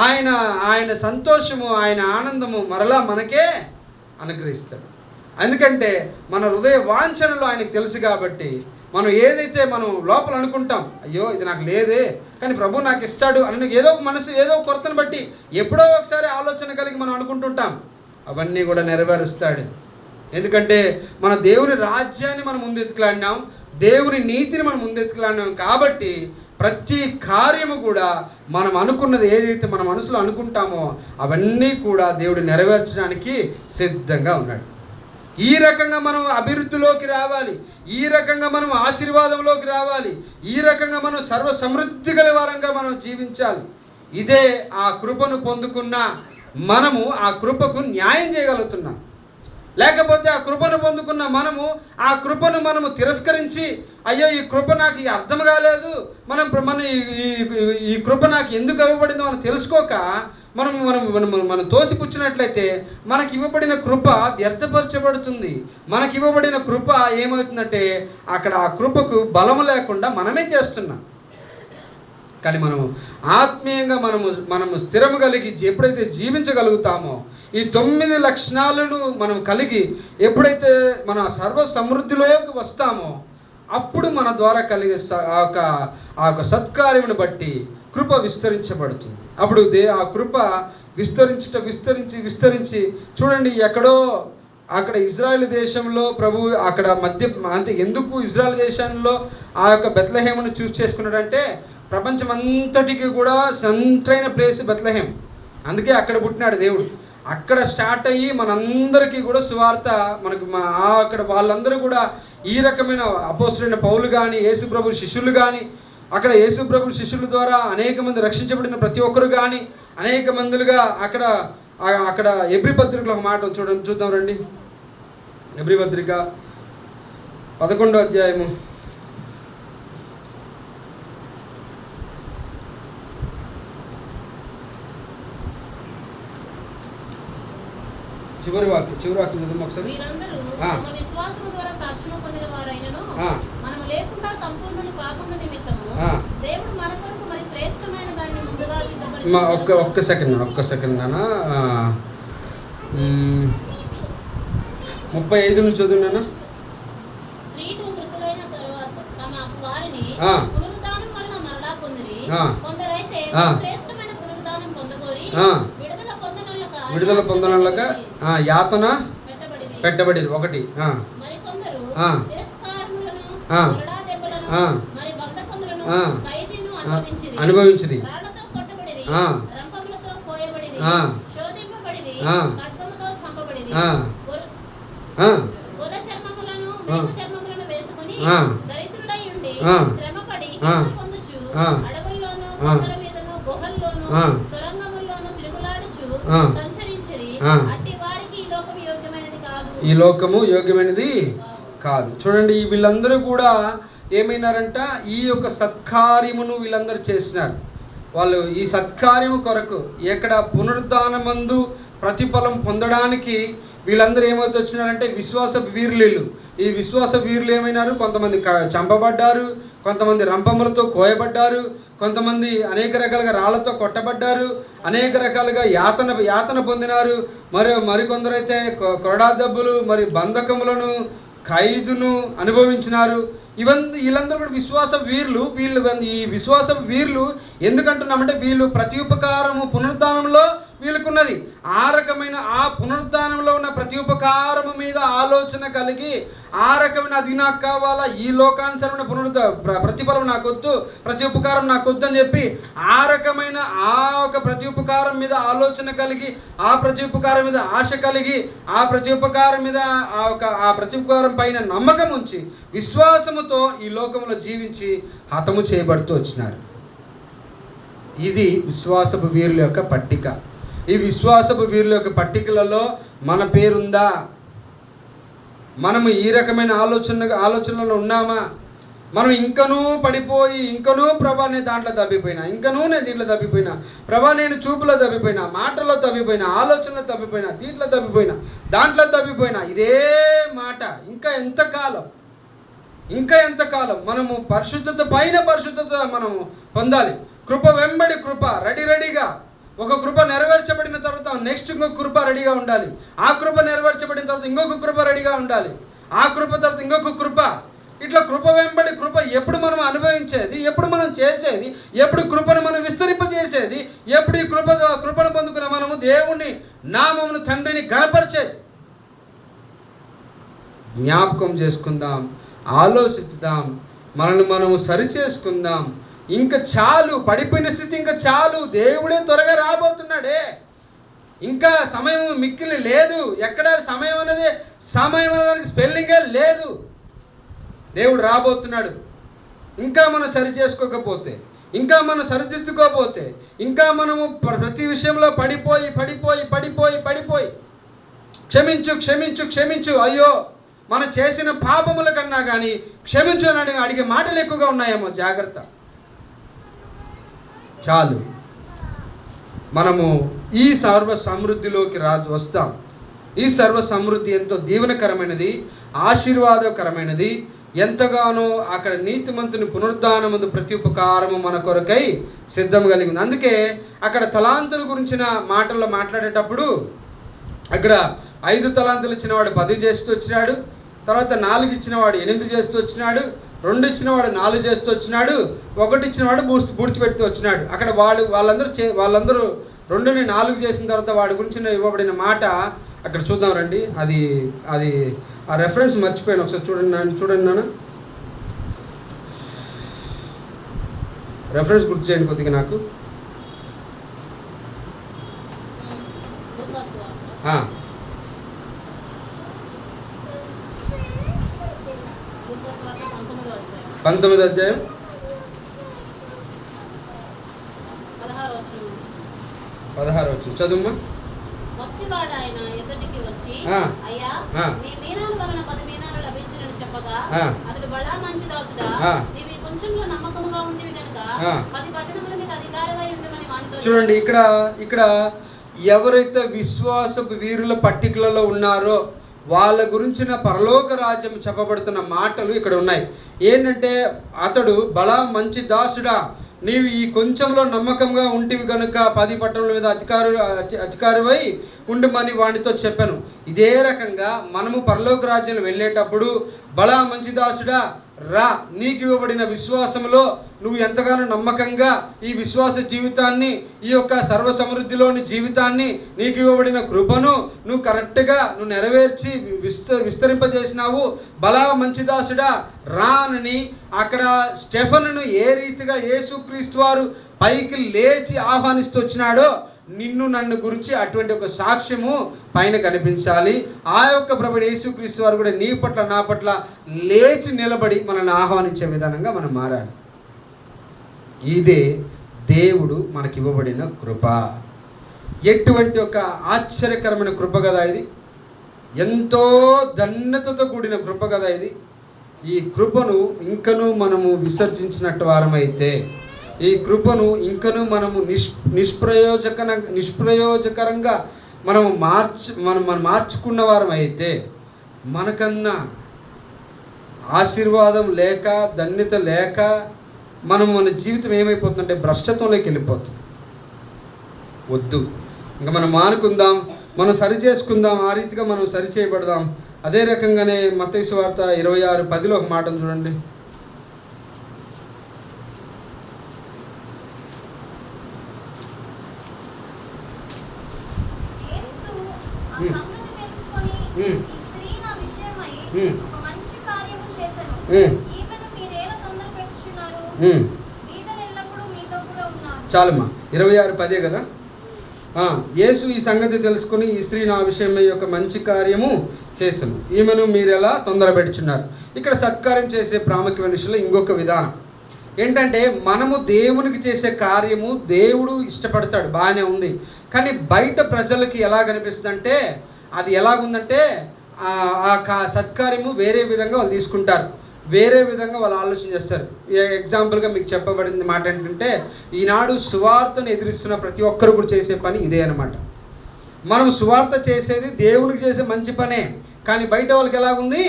ఆయన సంతోషము, ఆయన ఆనందము మరలా మనకే అనుగ్రహిస్తాడు. ఎందుకంటే మన హృదయ వాంఛనలు ఆయనకు తెలుసు కాబట్టి, మనం ఏదైతే మనం లోపల అనుకుంటాం, అయ్యో ఇది నాకు లేదే కానీ ప్రభు నాకు ఇస్తాడు అని ఏదో మనసు ఏదో కొరతను బట్టి ఎప్పుడో ఒకసారి ఆలోచన కలిగి మనం అనుకుంటుంటాం, అవన్నీ కూడా నెరవేరుస్తాడు. ఎందుకంటే మన దేవుని రాజ్యాన్ని మనం ముందెత్తుకులాడినాం, దేవుని నీతిని మనం ముందెత్తుకులాడినాం కాబట్టి ప్రతి కార్యము కూడా మనం అనుకున్నది ఏదైతే మన మనసులో అనుకుంటామో అవన్నీ కూడా దేవుడు నెరవేర్చడానికి సిద్ధంగా ఉన్నాడు. ఈ రకంగా మనం అభివృద్ధిలోకి రావాలి, ఈ రకంగా మనం ఆశీర్వాదంలోకి రావాలి, ఈ రకంగా మనం సర్వ సమృద్ధి గల వారంగా మనం జీవించాలి. ఇదే ఆ కృపను పొందుకున్న మనము ఆ కృపకు న్యాయం చేయగలుగుతున్నాం. లేకపోతే ఆ కృపను పొందుకున్న మనము ఆ కృపను మనము తిరస్కరించి, అయ్యో ఈ కృప నాకు అర్థం కాలేదు, మన ఈ కృప నాకు ఎందుకు ఇవ్వబడిందో మనం తెలుసుకోక మనం తోసిపుచ్చినట్లయితే మనకి ఇవ్వబడిన కృప వ్యర్థపరచబడుతుంది. మనకి ఇవ్వబడిన కృప ఏమవుతుందంటే అక్కడ ఆ కృపకు బలము లేకుండా మనమే చేస్తున్నాం. కానీ మనము ఆత్మీయంగా మనము స్థిరము కలిగి ఎప్పుడైతే జీవించగలుగుతామో, ఈ 9 లక్షణాలను మనం కలిగి ఎప్పుడైతే మన సర్వ సమృద్ధిలోకి వస్తామో అప్పుడు మన ద్వారా కలిగే ఆ యొక్క సత్కార్యమును బట్టి కృప విస్తరించబడుతుంది. అప్పుడు ఆ కృప విస్తరించి చూడండి, ఎక్కడో అక్కడ ఇజ్రాయెల్ దేశంలో ప్రభు అక్కడ అంటే ఎందుకు ఇజ్రాయెల్ దేశంలో ఆ యొక్క బెత్లెహేమును చూస్ చేసుకున్నాడంటే, ప్రపంచమంతటికి కూడా సెంట్రైన ప్లేస్ బెత్లెహేం. అందుకే అక్కడ పుట్టినాడు దేవుడు. అక్కడ స్టార్ట్ అయ్యి మనందరికీ కూడా సువార్త మనకు అక్కడ వాళ్ళందరూ కూడా ఈ రకమైన అపోస్తులైన పౌలు కానీ, యేసుప్రభు శిష్యులు కానీ, అక్కడ యేసుప్రభు శిష్యుల ద్వారా అనేక మంది రక్షించబడిన ప్రతి ఒక్కరు కానీ అనేక మందులుగా అక్కడ ఎబ్రీ పత్రికలో ఒక మాట చూద్దాం రండి. ఎబ్రీ పత్రిక 11వ అధ్యాయము చివరి వాక్యం చదువు ఒకసారి. వీరందరూ తమ విశ్వాసము ద్వారా సాక్ష్యం పొందిన వారైనను మనము లేకుండా సంపూర్ణులు కాకుండా నిమిత్తము దేవుడు మన కొరకు మరి శ్రేష్టమైన దాన్ని ముందుగా సిద్ధపరిచాడు. ఒక్క సెకండ్ నాన్న, 35 నుంచి చదువునానా. స్త్రీలు మృతులైన తరువాత తమ వారిని పునరుద్ధానం వలన మరలా పొందిరి, కొందరైతే శ్రేష్టమైన పునరుద్ధానం పొందగోరి విడుదల పొందనొల్లక యాతన పెట్టబడింది. ఒకటి అనుభవించింది. ఈ లోకము యోగ్యమైనది కాదు. చూడండి, వీళ్ళందరూ కూడా ఏమైనారంట, ఈ యొక్క సత్కార్యమును వీళ్ళందరూ చేసినారు. వాళ్ళు ఈ సత్కార్యము కొరకు ఎక్కడ పునరుద్ధానమందు ప్రతిఫలం పొందడానికి వీళ్ళందరూ ఏమైతే వచ్చినారంటే విశ్వాస వీరులు. ఈ విశ్వాస వీరులు ఏమైనారు, కొంతమంది చంపబడ్డారు, కొంతమంది రంపములతో కోయబడ్డారు, కొంతమంది అనేక రకాలుగా రాళ్లతో కొట్టబడ్డారు, అనేక రకాలుగా యాతన పొందినారు. మరికొందరైతే కొరడా దెబ్బలు, మరి బంధకములను, ఖైదును అనుభవించినారు. వీళ్ళందరూ కూడా విశ్వాస వీరులు. ఈ విశ్వాస వీరులు ఎందుకంటున్నామంటే వీళ్ళు ప్రతి ఉపకారము పునరుద్ధానంలో వీళ్ళకున్నది. ఆ రకమైన ఆ పునరుద్ధానంలో ఉన్న ప్రతి ఉపకారము మీద ఆలోచన కలిగి ఆ రకమైన అది నాకు కావాలా, ఈ లోకానుసరమైన ప్రతిఫలం నాకు వద్దు, ప్రతి ఉపకారం నాకు వద్దు అని చెప్పి ఆ రకమైన ఆ ఒక ప్రతి ఉపకారం మీద ఆలోచన కలిగి, ఆ ప్రతి ఉపకారం మీద ఆశ కలిగి, ఆ ప్రతి ఉపకారం మీద ఆ ప్రతి ఉపకారం పైన నమ్మకం ఉంచి విశ్వాసముతో ఈ లోకంలో జీవించి హతము చేయబడుతూ వచ్చినారు. ఇది విశ్వాసపు వీరుల యొక్క పట్టిక. ఈ విశ్వాసపు వీరుల యొక్క పట్టికలలో మన పేరుందా? మనము ఈ రకమైన ఆలోచనలో ఉన్నామా? మనం ఇంకనూ పడిపోయి ప్రభా నేను దాంట్లో తప్పిపోయినా, నేను దీంట్లో తప్పిపోయినా, ప్రభా నేను చూపులో తప్పిపోయినా, మాటల్లో తప్పిపోయినా, ఆలోచనలో తప్పిపోయినా, దీంట్లో తప్పిపోయినా, దాంట్లో తప్పిపోయినా, ఇదే మాట ఇంకా ఎంతకాలం? ఇంకా ఎంతకాలం మనము పరిశుద్ధత పైన పరిశుద్ధత మనము పొందాలి. కృప వెంబడి కృప, రెడీగా. ఒక కృప నెరవేర్చబడిన తర్వాత నెక్స్ట్ ఇంకొక కృప రెడీగా ఉండాలి. ఆ కృప నెరవేర్చబడిన తర్వాత ఇంకొక కృప రెడీగా ఉండాలి. ఆ కృప తర్వాత ఇంకొక కృప. ఇట్లా కృప వెంబడి కృప. ఎప్పుడు మనం అనుభవించేది, ఎప్పుడు మనం చేసేది, ఎప్పుడు కృపను మనం విస్తరింపజేసేది, ఎప్పుడు ఈ కృపను పొందుకున్న మనము దేవుని నామమును, తండ్రిని గణపరిచేది. జ్ఞాపకం చేసుకుందాం, ఆలోచిద్దాం, మనల్ని మనము సరిచేసుకుందాం. ఇంకా చాలు, పడిపోయిన స్థితి ఇంకా చాలు. దేవుడే త్వరగా రాబోతున్నాడే. ఇంకా సమయం మిక్కిలి లేదు. ఎక్కడ సమయం అనేదానికి స్పెల్లింగే లేదు. దేవుడు రాబోతున్నాడు. ఇంకా మనం సరి చేసుకోకపోతే, ఇంకా మనం సరిదిద్దుకోకపోతే, ఇంకా మనము ప్రతి విషయంలో పడిపోయి క్షమించు, అయ్యో మనం చేసిన పాపముల కన్నా కానీ క్షమించు అని అడిగే మాటలు ఎక్కువగా ఉన్నాయేమో. జాగ్రత్త. చాలు, మనము ఈ సర్వ సమృద్ధిలోకి వస్తాం. ఈ సర్వ సమృద్ధి ఎంతో దీవెనకరమైనది, ఆశీర్వాదకరమైనది. ఎంతగానో అక్కడ నీతిమంతుని పునరుద్ధానమందు ప్రతి ఉపకారము మన కొరకై సిద్ధం కలిగి ఉంది. అందుకే అక్కడ తలాంతుల గురించిన మాటల్లో మాట్లాడేటప్పుడు అక్కడ 5 తలాంతులు ఇచ్చినవాడు 10 చేస్తూ వచ్చినాడు, తర్వాత 4 ఇచ్చినవాడు 8 చేస్తూ వచ్చినాడు, 2 ఇచ్చినవాడు 4 చేస్తూ వచ్చినాడు, 1 ఇచ్చినవాడు పూడ్చిపెడుతూ వచ్చినాడు. అక్కడ వాళ్ళందరూ 2ని 4 చేసిన తర్వాత వాడి గురించి ఇవ్వబడిన మాట అక్కడ చూద్దాం రండి. అది ఆ రెఫరెన్స్ మర్చిపోయాను, ఒకసారి చూడండి నాన్న. రెఫరెన్స్ గుర్తు చేయండి కొద్దిగా నాకు. పంతొమ్మిది అధ్యాయం 16 వచనం చదువుమ్మా. మొత్తివాడు ఆయన ఎదుటికి వచ్చి, అయ్యా నీ మీనాల వలన 10 మీనాలు లభించినని చెప్పగా, అతడు బడా మంచి దాసుడా, నీవి కొంచెంలో నమ్మకముగా ఉంటివి కనుక 10 పట్టణముల మీద అధికారమై ఉండమని వానితో. చూడండి, ఇక్కడ ఎవరైతే విశ్వాసపు వీరుల పట్టికలలో ఉన్నారో వాళ్ళ గురించిన పరలోక రాజ్యం చెప్పబడుతున్న మాటలు ఇక్కడ ఉన్నాయి. ఏంటంటే, అతడు బలా మంచి దాసుడా, నీవు ఈ కొంచెంలో నమ్మకంగా ఉంటివి కనుక 10 పట్టణముల మీద అధికారివై ఉండమని వానితో చెప్పాను. ఇదే రకంగా మనము పరలోక రాజ్యం వెళ్ళేటప్పుడు, బలా మంచి దాసుడా రా, నీకు ఇవ్వబడిన విశ్వాసంలో నువ్వు ఎంతగానో నమ్మకంగా ఈ విశ్వాస జీవితాన్ని, ఈ యొక్క సర్వ సమృద్ధిలోని జీవితాన్ని, నీకు ఇవ్వబడిన కృపను నువ్వు కరెక్ట్గా నెరవేర్చి విస్తరింపజేసినావు. బలా మంచిదాసుడా రా అని అక్కడ స్టెఫనును ఏ రీతిగా యేసుక్రీస్తు వారు పైకి లేచి ఆహ్వానిస్తూ వచ్చినాడో, నిన్ను నన్ను గురించి అటువంటి ఒక సాక్ష్యము పైన కనిపించాలి. ఆ యొక్క ప్రభువు యేసుక్రీస్తు వారు కూడా నీ పట్ల నా పట్ల లేచి నిలబడి మనల్ని ఆహ్వానించే విధానంగా మనం మారాలి. ఇదే దేవుడు మనకి ఇవ్వబడిన కృప. ఎటువంటి ఒక ఆశ్చర్యకరమైన కృప కదా ఇది. ఎంతో ధన్యతతో కూడిన కృప కదా ఇది. ఈ కృపను ఇంకనూ మనము విసర్జించినట్టు వారమైతే, ఈ కృపను ఇంకనూ మనము నిష్ప్రయోజకరంగా మనం మార్చుకున్న వారం అయితే, మనకన్నా ఆశీర్వాదం లేక, ధన్యత లేక మన జీవితం ఏమైపోతుందంటే భ్రష్టత్వంలోకి వెళ్ళిపోతుంది. వద్దు, ఇంకా మనం మానుకుందాం, మనం సరి చేసుకుందాం, ఆ రీతిగా మనం సరి చేయబడదాం. అదే రకంగానే మత్తయి సువార్త 26:10 ఒక మాటను చూడండి. చాలమ్మా, 26:10 కదా. యేసు ఈ సంగతి తెలుసుకుని, ఈ స్త్రీ నా విషయమై యొక్క మంచి కార్యము చేశాను, ఈమెను మీరు ఎలా తొందరపెట్టుచున్నారు. ఇక్కడ సత్కార్యం చేసే ప్రాముఖ్యమైన విషయంలో ఇంకొక విధానం ఏంటంటే, మనము దేవునికి చేసే కార్యము దేవుడు ఇష్టపడతాడు, బాగానే ఉంది. కానీ బయట ప్రజలకి ఎలా కనిపిస్తుంది అంటే, అది ఎలాగుందంటే సత్కార్యము వేరే విధంగా వాళ్ళు తీసుకుంటారు, వేరే విధంగా వాళ్ళు ఆలోచన చేస్తారు. ఎగ్జాంపుల్గా మీకు చెప్పబడింది మాట ఏంటంటే, ఈనాడు సువార్తను ఎదిరిస్తున్న ప్రతి ఒక్కరు కూడా చేసే పని ఇదే అనమాట. మనం సువార్త చేసేది దేవునికి చేసే మంచి పనే, కానీ బయట వాళ్ళకి ఎలాగుంది,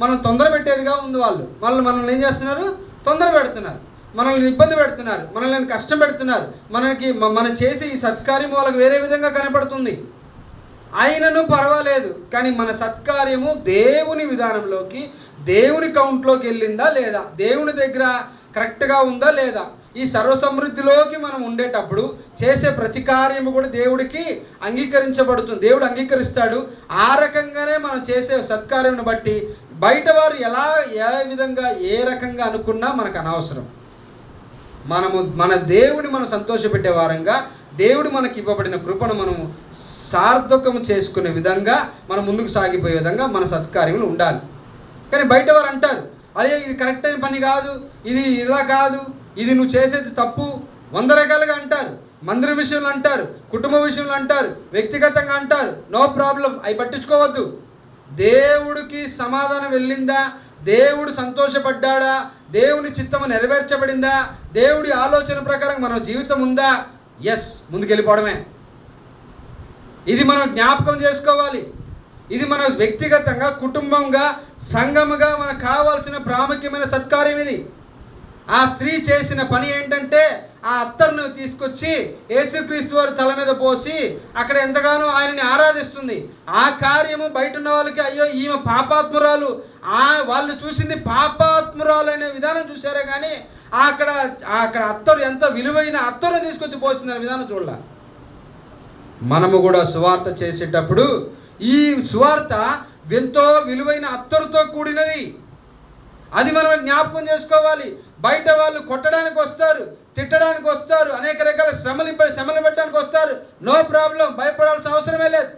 మనం తొందర పెట్టేదిగా ఉంది. వాళ్ళు మనల్ని ఏం చేస్తున్నారు? తొందర పెడుతున్నారు, మనల్ని ఇబ్బంది పెడుతున్నారు, మనల్ని కష్టం పెడుతున్నారు. మనం చేసే ఈ సత్కార్యం వాళ్ళకి వేరే విధంగా కనపడుతుంది. అయినను పర్వాలేదు, కానీ మన సత్కార్యము దేవుని విధానంలోకి, దేవుని కౌంట్లోకి వెళ్ళిందా లేదా, దేవుని దగ్గర కరెక్ట్గా ఉందా లేదా, ఈ సర్వసమృద్ధిలోకి మనం ఉండేటప్పుడు చేసే ప్రతి కార్యము కూడా దేవుడికి అంగీకరించబడుతుంది, దేవుడు అంగీకరిస్తాడు. ఆ రకంగానే మనం చేసే సత్కార్యం బట్టి బయట వారు ఏ విధంగా ఏ రకంగా అనుకున్నా మనకు అనవసరం. మన దేవుని మనం సంతోషపెట్టే వారంగా, దేవుడు మనకి ఇవ్వబడిన కృపను మనము సార్థకము చేసుకునే విధంగా, మనం ముందుకు సాగిపోయే విధంగా మన సత్కార్యములు ఉండాలి. కానీ బయట వారు అంటారు, అదే ఇది కరెక్ట్ అయిన పని కాదు, ఇది ఇలా కాదు, ఇది నువ్వు చేసేది తప్పు, 100 రకాలుగా అంటారు. మందిర విషయంలో అంటారు, కుటుంబ విషయంలో అంటారు, వ్యక్తిగతంగా అంటారు. నో ప్రాబ్లం, అవి పట్టించుకోవద్దు. దేవుడికి సమాధానం వెళ్ళిందా, దేవుడు సంతోషపడ్డా, దేవుని చిత్తము నెరవేర్చబడిందా, దేవుడి ఆలోచన ప్రకారం మన జీవితం ఉందా, ఎస్, ముందుకెళ్ళిపోవడమే. ఇది మనం జ్ఞాపకం చేసుకోవాలి. ఇది మన వ్యక్తిగతంగా, కుటుంబంగా, సంఘముగా మనకు కావాల్సిన ప్రాముఖ్యమైన సత్కార్యం ఇది. ఆ స్త్రీ చేసిన పని ఏంటంటే, ఆ అత్తరును తీసుకొచ్చి యేసుక్రీస్తు వారి తల మీద పోసి అక్కడ ఎంతగానో ఆయనని ఆరాధిస్తుంది. ఆ కార్యము బయట ఉన్న వాళ్ళకి, అయ్యో ఈమె పాపాత్మురాలు, వాళ్ళు చూసింది పాపాత్మురాలు అనే విధానం చూసారే కానీ అక్కడ అత్తరు ఎంత విలువైన అత్తరును తీసుకొచ్చి పోసింది అనే విధానం చూడాల. మనము కూడా సువార్త చేసేటప్పుడు ఈ సువార్త ఎంతో విలువైన అత్తరుతో కూడినది. అది మనం జ్ఞాపకం చేసుకోవాలి. బయట వాళ్ళు కొట్టడానికి వస్తారు, తిట్టడానికి వస్తారు, అనేక రకాల శ్రమలు పెట్టడానికి వస్తారు. నో ప్రాబ్లం, భయపడాల్సిన అవసరమే లేదు.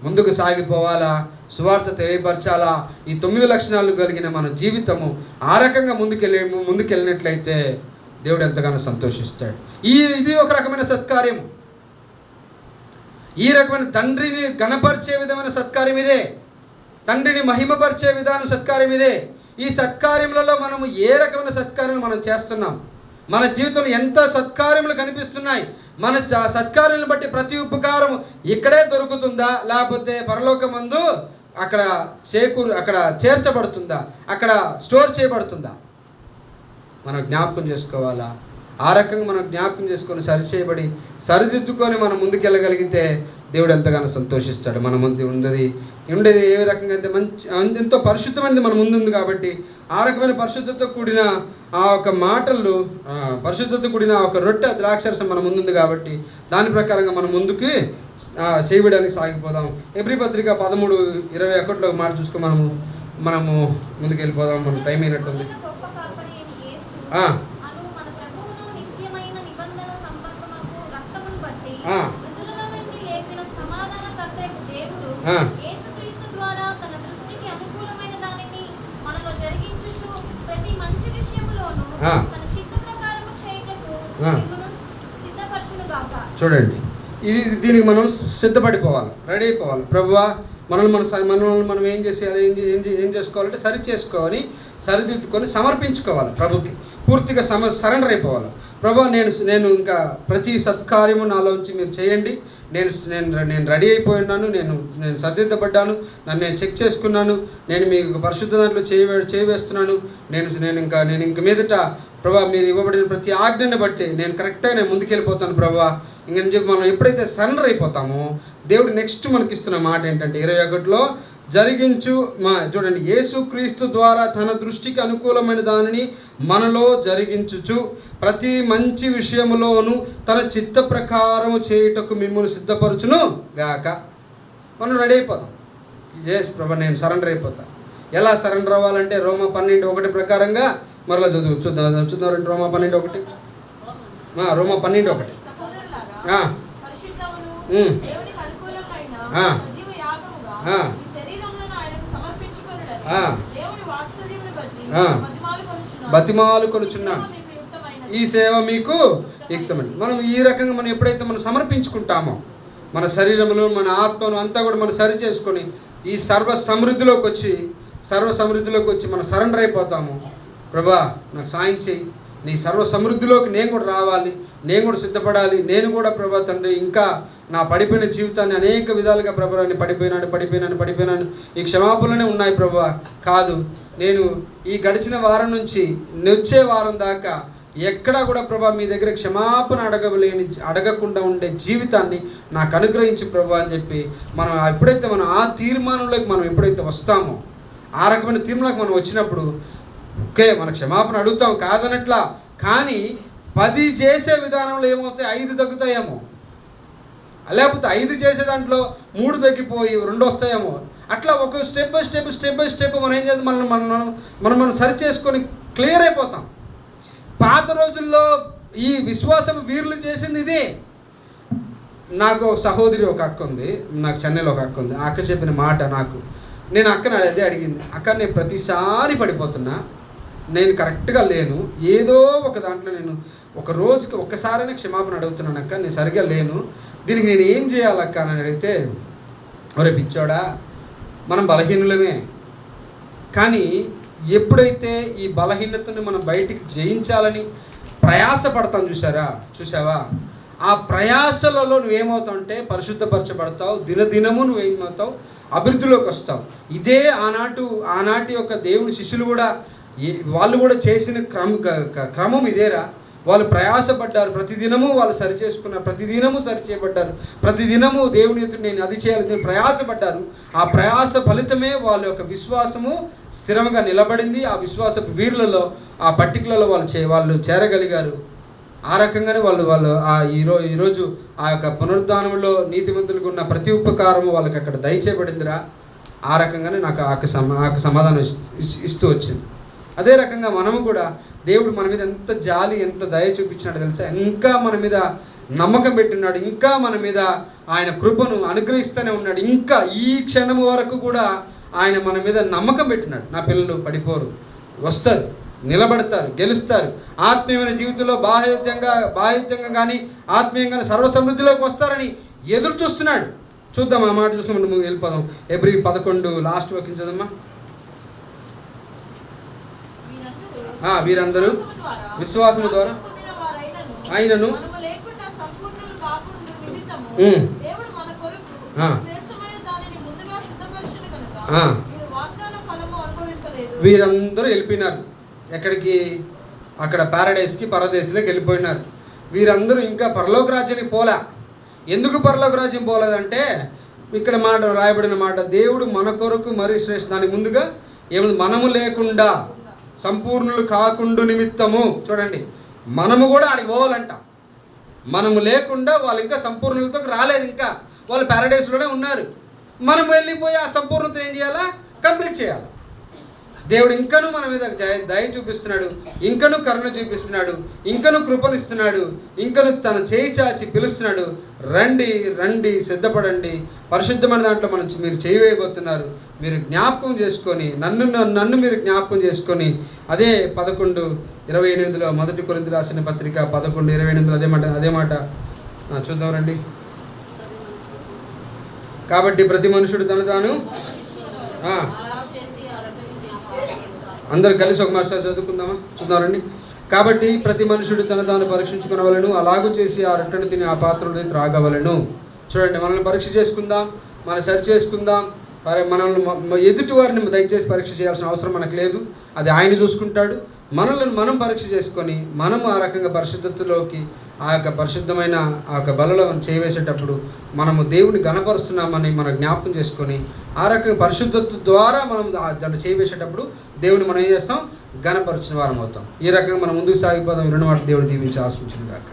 ముందుకు సాగిపోవాలా, సువార్త తెలియపరచాలా. ఈ 9 లక్షణాలు కలిగిన మన జీవితము ఆ రకంగా ముందుకెళ్ళినట్లయితే దేవుడు ఎంతగానో సంతోషిస్తాడు. ఇది ఒక రకమైన సత్కార్యం. ఈ రకమైన తండ్రిని గణపరిచే విధమైన సత్కార్యం ఇదే. తండ్రిని మహిమపరిచే విధానం సత్కార్యం ఇదే. ఈ సత్కార్యములలో మనము ఏ రకమైన సత్కార్యములు మనం చేస్తున్నాం, మన జీవితంలో ఎంత సత్కార్యములు కనిపిస్తున్నాయి, మన సత్కార్యాలను బట్టి ప్రతి ఉపకారం ఇక్కడే దొరుకుతుందా, లేకపోతే పరలోకమందు అక్కడ చేర్చబడుతుందా, అక్కడ స్టోర్ చేయబడుతుందా, మనం జ్ఞాపకం చేసుకోవాలా. ఆ రకంగా మనం జ్ఞాపకం చేసుకొని సరిచేయబడి సరిదిద్దుకొని మనం ముందుకెళ్ళగలిగితే దేవుడు ఎంతగానో సంతోషిస్తాడు. మన ముందు ఉండేది ఏ రకంగా అయితే ఎంతో పరిశుద్ధమైనది మన ముందుంది కాబట్టి ఆ రకమైన పరిశుద్ధతతో కూడిన ఆ ఒక మాటలు, పరిశుద్ధతతో కూడిన ఒక రొట్టె ద్రాక్షరసం మన ముందుంది కాబట్టి దాని ప్రకారంగా మనం ముందుకు చేయడానికి సాగిపోదాం. ఎబ్రీ పత్రిక 13:21 మాట చూసుకొని మనము ముందుకు వెళ్ళిపోదాం. మన టైం అయినట్టుంది. చూడండి, దీనికి మనం సిద్ధపడిపోవాలి, రెడీ అయిపోవాలి. ప్రభువా, మనల్ని మనం ఏం చేసేయాలి, ఏం చేసుకోవాలంటే సరిచేసుకొని సరిదిద్దుకొని సమర్పించుకోవాలి. ప్రభుకి పూర్తిగా సరెండర్ అయిపోవాలి. ప్రభువా, నేను ఇంకా ప్రతి సత్కార్యము నాలోంచి మీరు చేయండి. నేను రెడీ అయిపోయి ఉన్నాను, నేను సరిదిద్దబడ్డాను, నన్ను నేను చెక్ చేసుకున్నాను, నేను మీకు పరిశుద్ధ దాంట్లో చేయవేస్తున్నాను. నేను ఇంక మీదట ప్రభా మీరు ఇవ్వబడిన ప్రతి ఆజ్ఞని బట్టి నేను కరెక్ట్గా నేను ముందుకెళ్ళిపోతాను ప్రభా ఇంకని చెప్పి మనం ఎప్పుడైతే సరెండర్ అయిపోతామో దేవుడు నెక్స్ట్ మనకి ఇస్తున్న మాట ఏంటంటే 21లో చూడండి, యేసుక్రీస్తు ద్వారా తన దృష్టికి అనుకూలమైన దానిని మనలో జరిగించుచు ప్రతి మంచి విషయములోను తన చిత్త ప్రకారము చేయుటకు మిమ్మల్ని సిద్ధపరచును గాక. మనం రెడీ అయిపోతాం. ఎస్ ప్రభా, నేను సరెండర్ అయిపోతాను. ఎలా సరెండర్ అవ్వాలంటే రోమా 12:1 ప్రకారంగా మరలా చూద్దాం. రోమా 12:1. రోమా 12:1. బతిమాలు కొనుచున్నాను, ఈ సేవ మీకు యుక్తమని. మనం ఈ రకంగా మనం ఎప్పుడైతే మనం సమర్పించుకుంటామో మన శరీరంలో మన ఆత్మను అంతా కూడా మనం సరి చేసుకొని ఈ సర్వ సమృద్ధిలోకి వచ్చి మనం సరెండర్ అయిపోతాము. ప్రభా నాకు సాయం చేయి, నీ సర్వ సమృద్ధిలోకి నేను కూడా రావాలి, నేను కూడా సిద్ధపడాలి. నేను కూడా ప్రభా తండ్రి ఇంకా నా పడిపోయిన జీవితాన్ని అనేక విధాలుగా ప్రభా పడిపోయినాను ఈ క్షమాపణలోనే ఉన్నాయి ప్రభా. కాదు, నేను ఈ గడిచిన వారం నుంచి వచ్చే వారం దాకా ఎక్కడా కూడా ప్రభా మీ దగ్గర క్షమాపణ అడగకుండా ఉండే జీవితాన్ని నాకు అనుగ్రహించి ప్రభా అని చెప్పి మనం ఎప్పుడైతే మనం ఆ తీర్మానంలోకి మనం ఎప్పుడైతే వస్తామో, ఆ రకమైన తీర్మానంలోకి మనం వచ్చినప్పుడు ఓకే మన క్షమాపణ అడుగుతాం కాదనట్లా, కానీ 10 చేసే విధానంలో ఏమవుతాయి, 5 తగ్గుతాయేమో, లేకపోతే 5 చేసే దాంట్లో 3 తగ్గిపోయి 2 వస్తాయేమో. అట్లా ఒక స్టెప్ బై స్టెప్ మనం ఏం చేద్దాం, మనం సరి చేసుకొని క్లియర్ అయిపోతాం. పాత రోజుల్లో ఈ విశ్వాసం వీరులు చేసింది ఇదే. నాకు ఒక సహోదరి ఒక అక్క ఉంది, నాకు చెన్నైలో ఒక అక్క ఉంది. ఆ అక్క చెప్పిన మాట నేను అక్కని అదే అడిగింది, అక్క నేను ప్రతిసారి పడిపోతున్నా, నేను కరెక్ట్గా లేను, ఏదో ఒక దాంట్లో నేను ఒక రోజుకి ఒక్కసారైనా క్షమాపణ అడుగుతున్నాను అక్క, నేను సరిగ్గా లేను, దీనికి నేను ఏం చేయాలక్క అని అడిగితే, ఒరే పిచ్చోడా, మనం బలహీనులమే, కానీ ఎప్పుడైతే ఈ బలహీనతను మనం బయటికి జయించాలని ప్రయాసపడతాం చూసావా, ఆ ప్రయాసలలో నువ్వేమవుతావు అంటే పరిశుద్ధపరచబడతావు, దినదినము నువ్వేమవుతావు, అభివృద్ధిలోకి వస్తావు. ఇదే ఆనాటి యొక్క దేవుని శిష్యులు కూడా వాళ్ళు కూడా చేసిన క్రమం ఇదేరా. వాళ్ళు ప్రయాసపడ్డారు, ప్రతిదినము వాళ్ళు సరిచేసుకున్నారు, ప్రతిదినము సరిచేయబడ్డారు, ప్రతిదినము దేవుని ఎదుట నేను అది చేయాలి ప్రయాసపడ్డారు. ఆ ప్రయాస ఫలితమే వాళ్ళ యొక్క విశ్వాసము స్థిరంగా నిలబడింది. ఆ విశ్వాస వీరులలో ఆ పట్టికలలో వాళ్ళు చేరగలిగారు. ఆ రకంగానే వాళ్ళు ఈరోజు ఆ యొక్క పునరుద్ధానంలో నీతిమంతులకు ఉన్న ప్రతి ఉపకారము వాళ్ళకి అక్కడ దయచేయబడిందిరా. ఆ రకంగానే నాకు ఆ సమాధానం ఇస్తూ వచ్చింది. అదే రకంగా మనము కూడా దేవుడు మన మీద ఎంత జాలి ఎంత దయ చూపించినాడో తెలుసా, ఇంకా మన మీద నమ్మకం పెట్టినాడు, ఇంకా మన మీద ఆయన కృపను అనుగ్రహిస్తూనే ఉన్నాడు. ఇంకా ఈ క్షణం వరకు కూడా ఆయన మన మీద నమ్మకం పెట్టినాడు. నా పిల్లలు పడిపోరు, వస్తారు, నిలబడతారు, గెలుస్తారు, ఆత్మీయమైన జీవితంలో బాహ్యంగా కానీ ఆత్మీయంగా సర్వసమృద్ధిలోకి వస్తారని ఎదురు చూస్తున్నాడు. చూద్దాం, ఆ మాట చూసుకుని మనం వెళ్ళిపోదాం. ఎబ్రీ 11 లాస్ట్ వాక్యం చదమ్మా. వీరందరూ విశ్వాసము ద్వారా ఆయనను వీరందరూ వెళ్ళిపోయినారు. ఎక్కడికి? అక్కడ పారడైస్కి, పరదేశంలోకి వెళ్ళిపోయినారు. వీరందరూ ఇంకా పరలోక రాజ్యానికి పోలే. ఎందుకు పరలోక రాజ్యం పోలేదంటే ఇక్కడ రాయబడిన మాట, దేవుడు మన కొరకు మరి శ్రేష్ఠ, దానికి ముందుగా ఏముంది, మనము లేకుండా సంపూర్ణులు కాకుండా నిమిత్తము. చూడండి, మనము కూడా ఆడికి పోవాలంట. మనము లేకుండా వాళ్ళు ఇంకా సంపూర్ణతకు రాలేదు, ఇంకా వాళ్ళు పారడైస్లోనే ఉన్నారు. మనం వెళ్ళిపోయి ఆ సంపూర్ణత ఏం చేయాలా? కంప్లీట్ చేయాలి. దేవుడు ఇంకనూ మన మీద దయ చూపిస్తున్నాడు, ఇంకనూ కరుణ చూపిస్తున్నాడు, ఇంకనూ కృపనిస్తున్నాడు, ఇంకనూ తన చేయి చాచి పిలుస్తున్నాడు. రండి రండి, సిద్ధపడండి, పరిశుద్ధమైన దాంట్లో మీరు చేయవేయబోతున్నారు. మీరు జ్ఞాపకం చేసుకొని నన్ను మీరు జ్ఞాపకం చేసుకొని, అదే 11:28 మొదటి కొరింథీ రాసిన పత్రిక 11:28 అదే మాట చూద్దాం రండి. కాబట్టి ప్రతి మనుషుడు తను తాను అందరూ కలిసి ఒక మాట చదువుకుందామా? చూద్దామండి. కాబట్టి ప్రతి మనుషుడు తన తాను పరీక్షించుకునవలను, అలాగూ చేసి ఆ రొట్టెను తిని ఆ పాత్రను త్రాగవలను. చూడండి, మనల్ని పరీక్ష చేసుకుందాం, మనం సరి చేసుకుందాం. మనల్ని ఎదుటి వారిని దయచేసి పరీక్ష చేయాల్సిన అవసరం మనకు లేదు, అది ఆయన చూసుకుంటాడు. మనల్ని మనం పరీక్ష చేసుకొని మనము ఆ రకంగా పరిశుద్ధతలోకి, ఆ యొక్క పరిశుద్ధమైన ఆ యొక్క బలలో చేయవేసేటప్పుడు మనము దేవుని గణపరుస్తున్నామని మనం జ్ఞాపకం చేసుకొని, ఆ రకంగా పరిశుద్ధత ద్వారా మనం దాన్ని చేయవేసేటప్పుడు దేవుని మనం ఏం చేస్తాం? గణపరిచిన వారం అవుతాం. ఈ రకంగా మనం ముందుకు సాగిపోదాం. ఈ 2 మాటలు దేవుడు దీవించి ఆశించును గాక.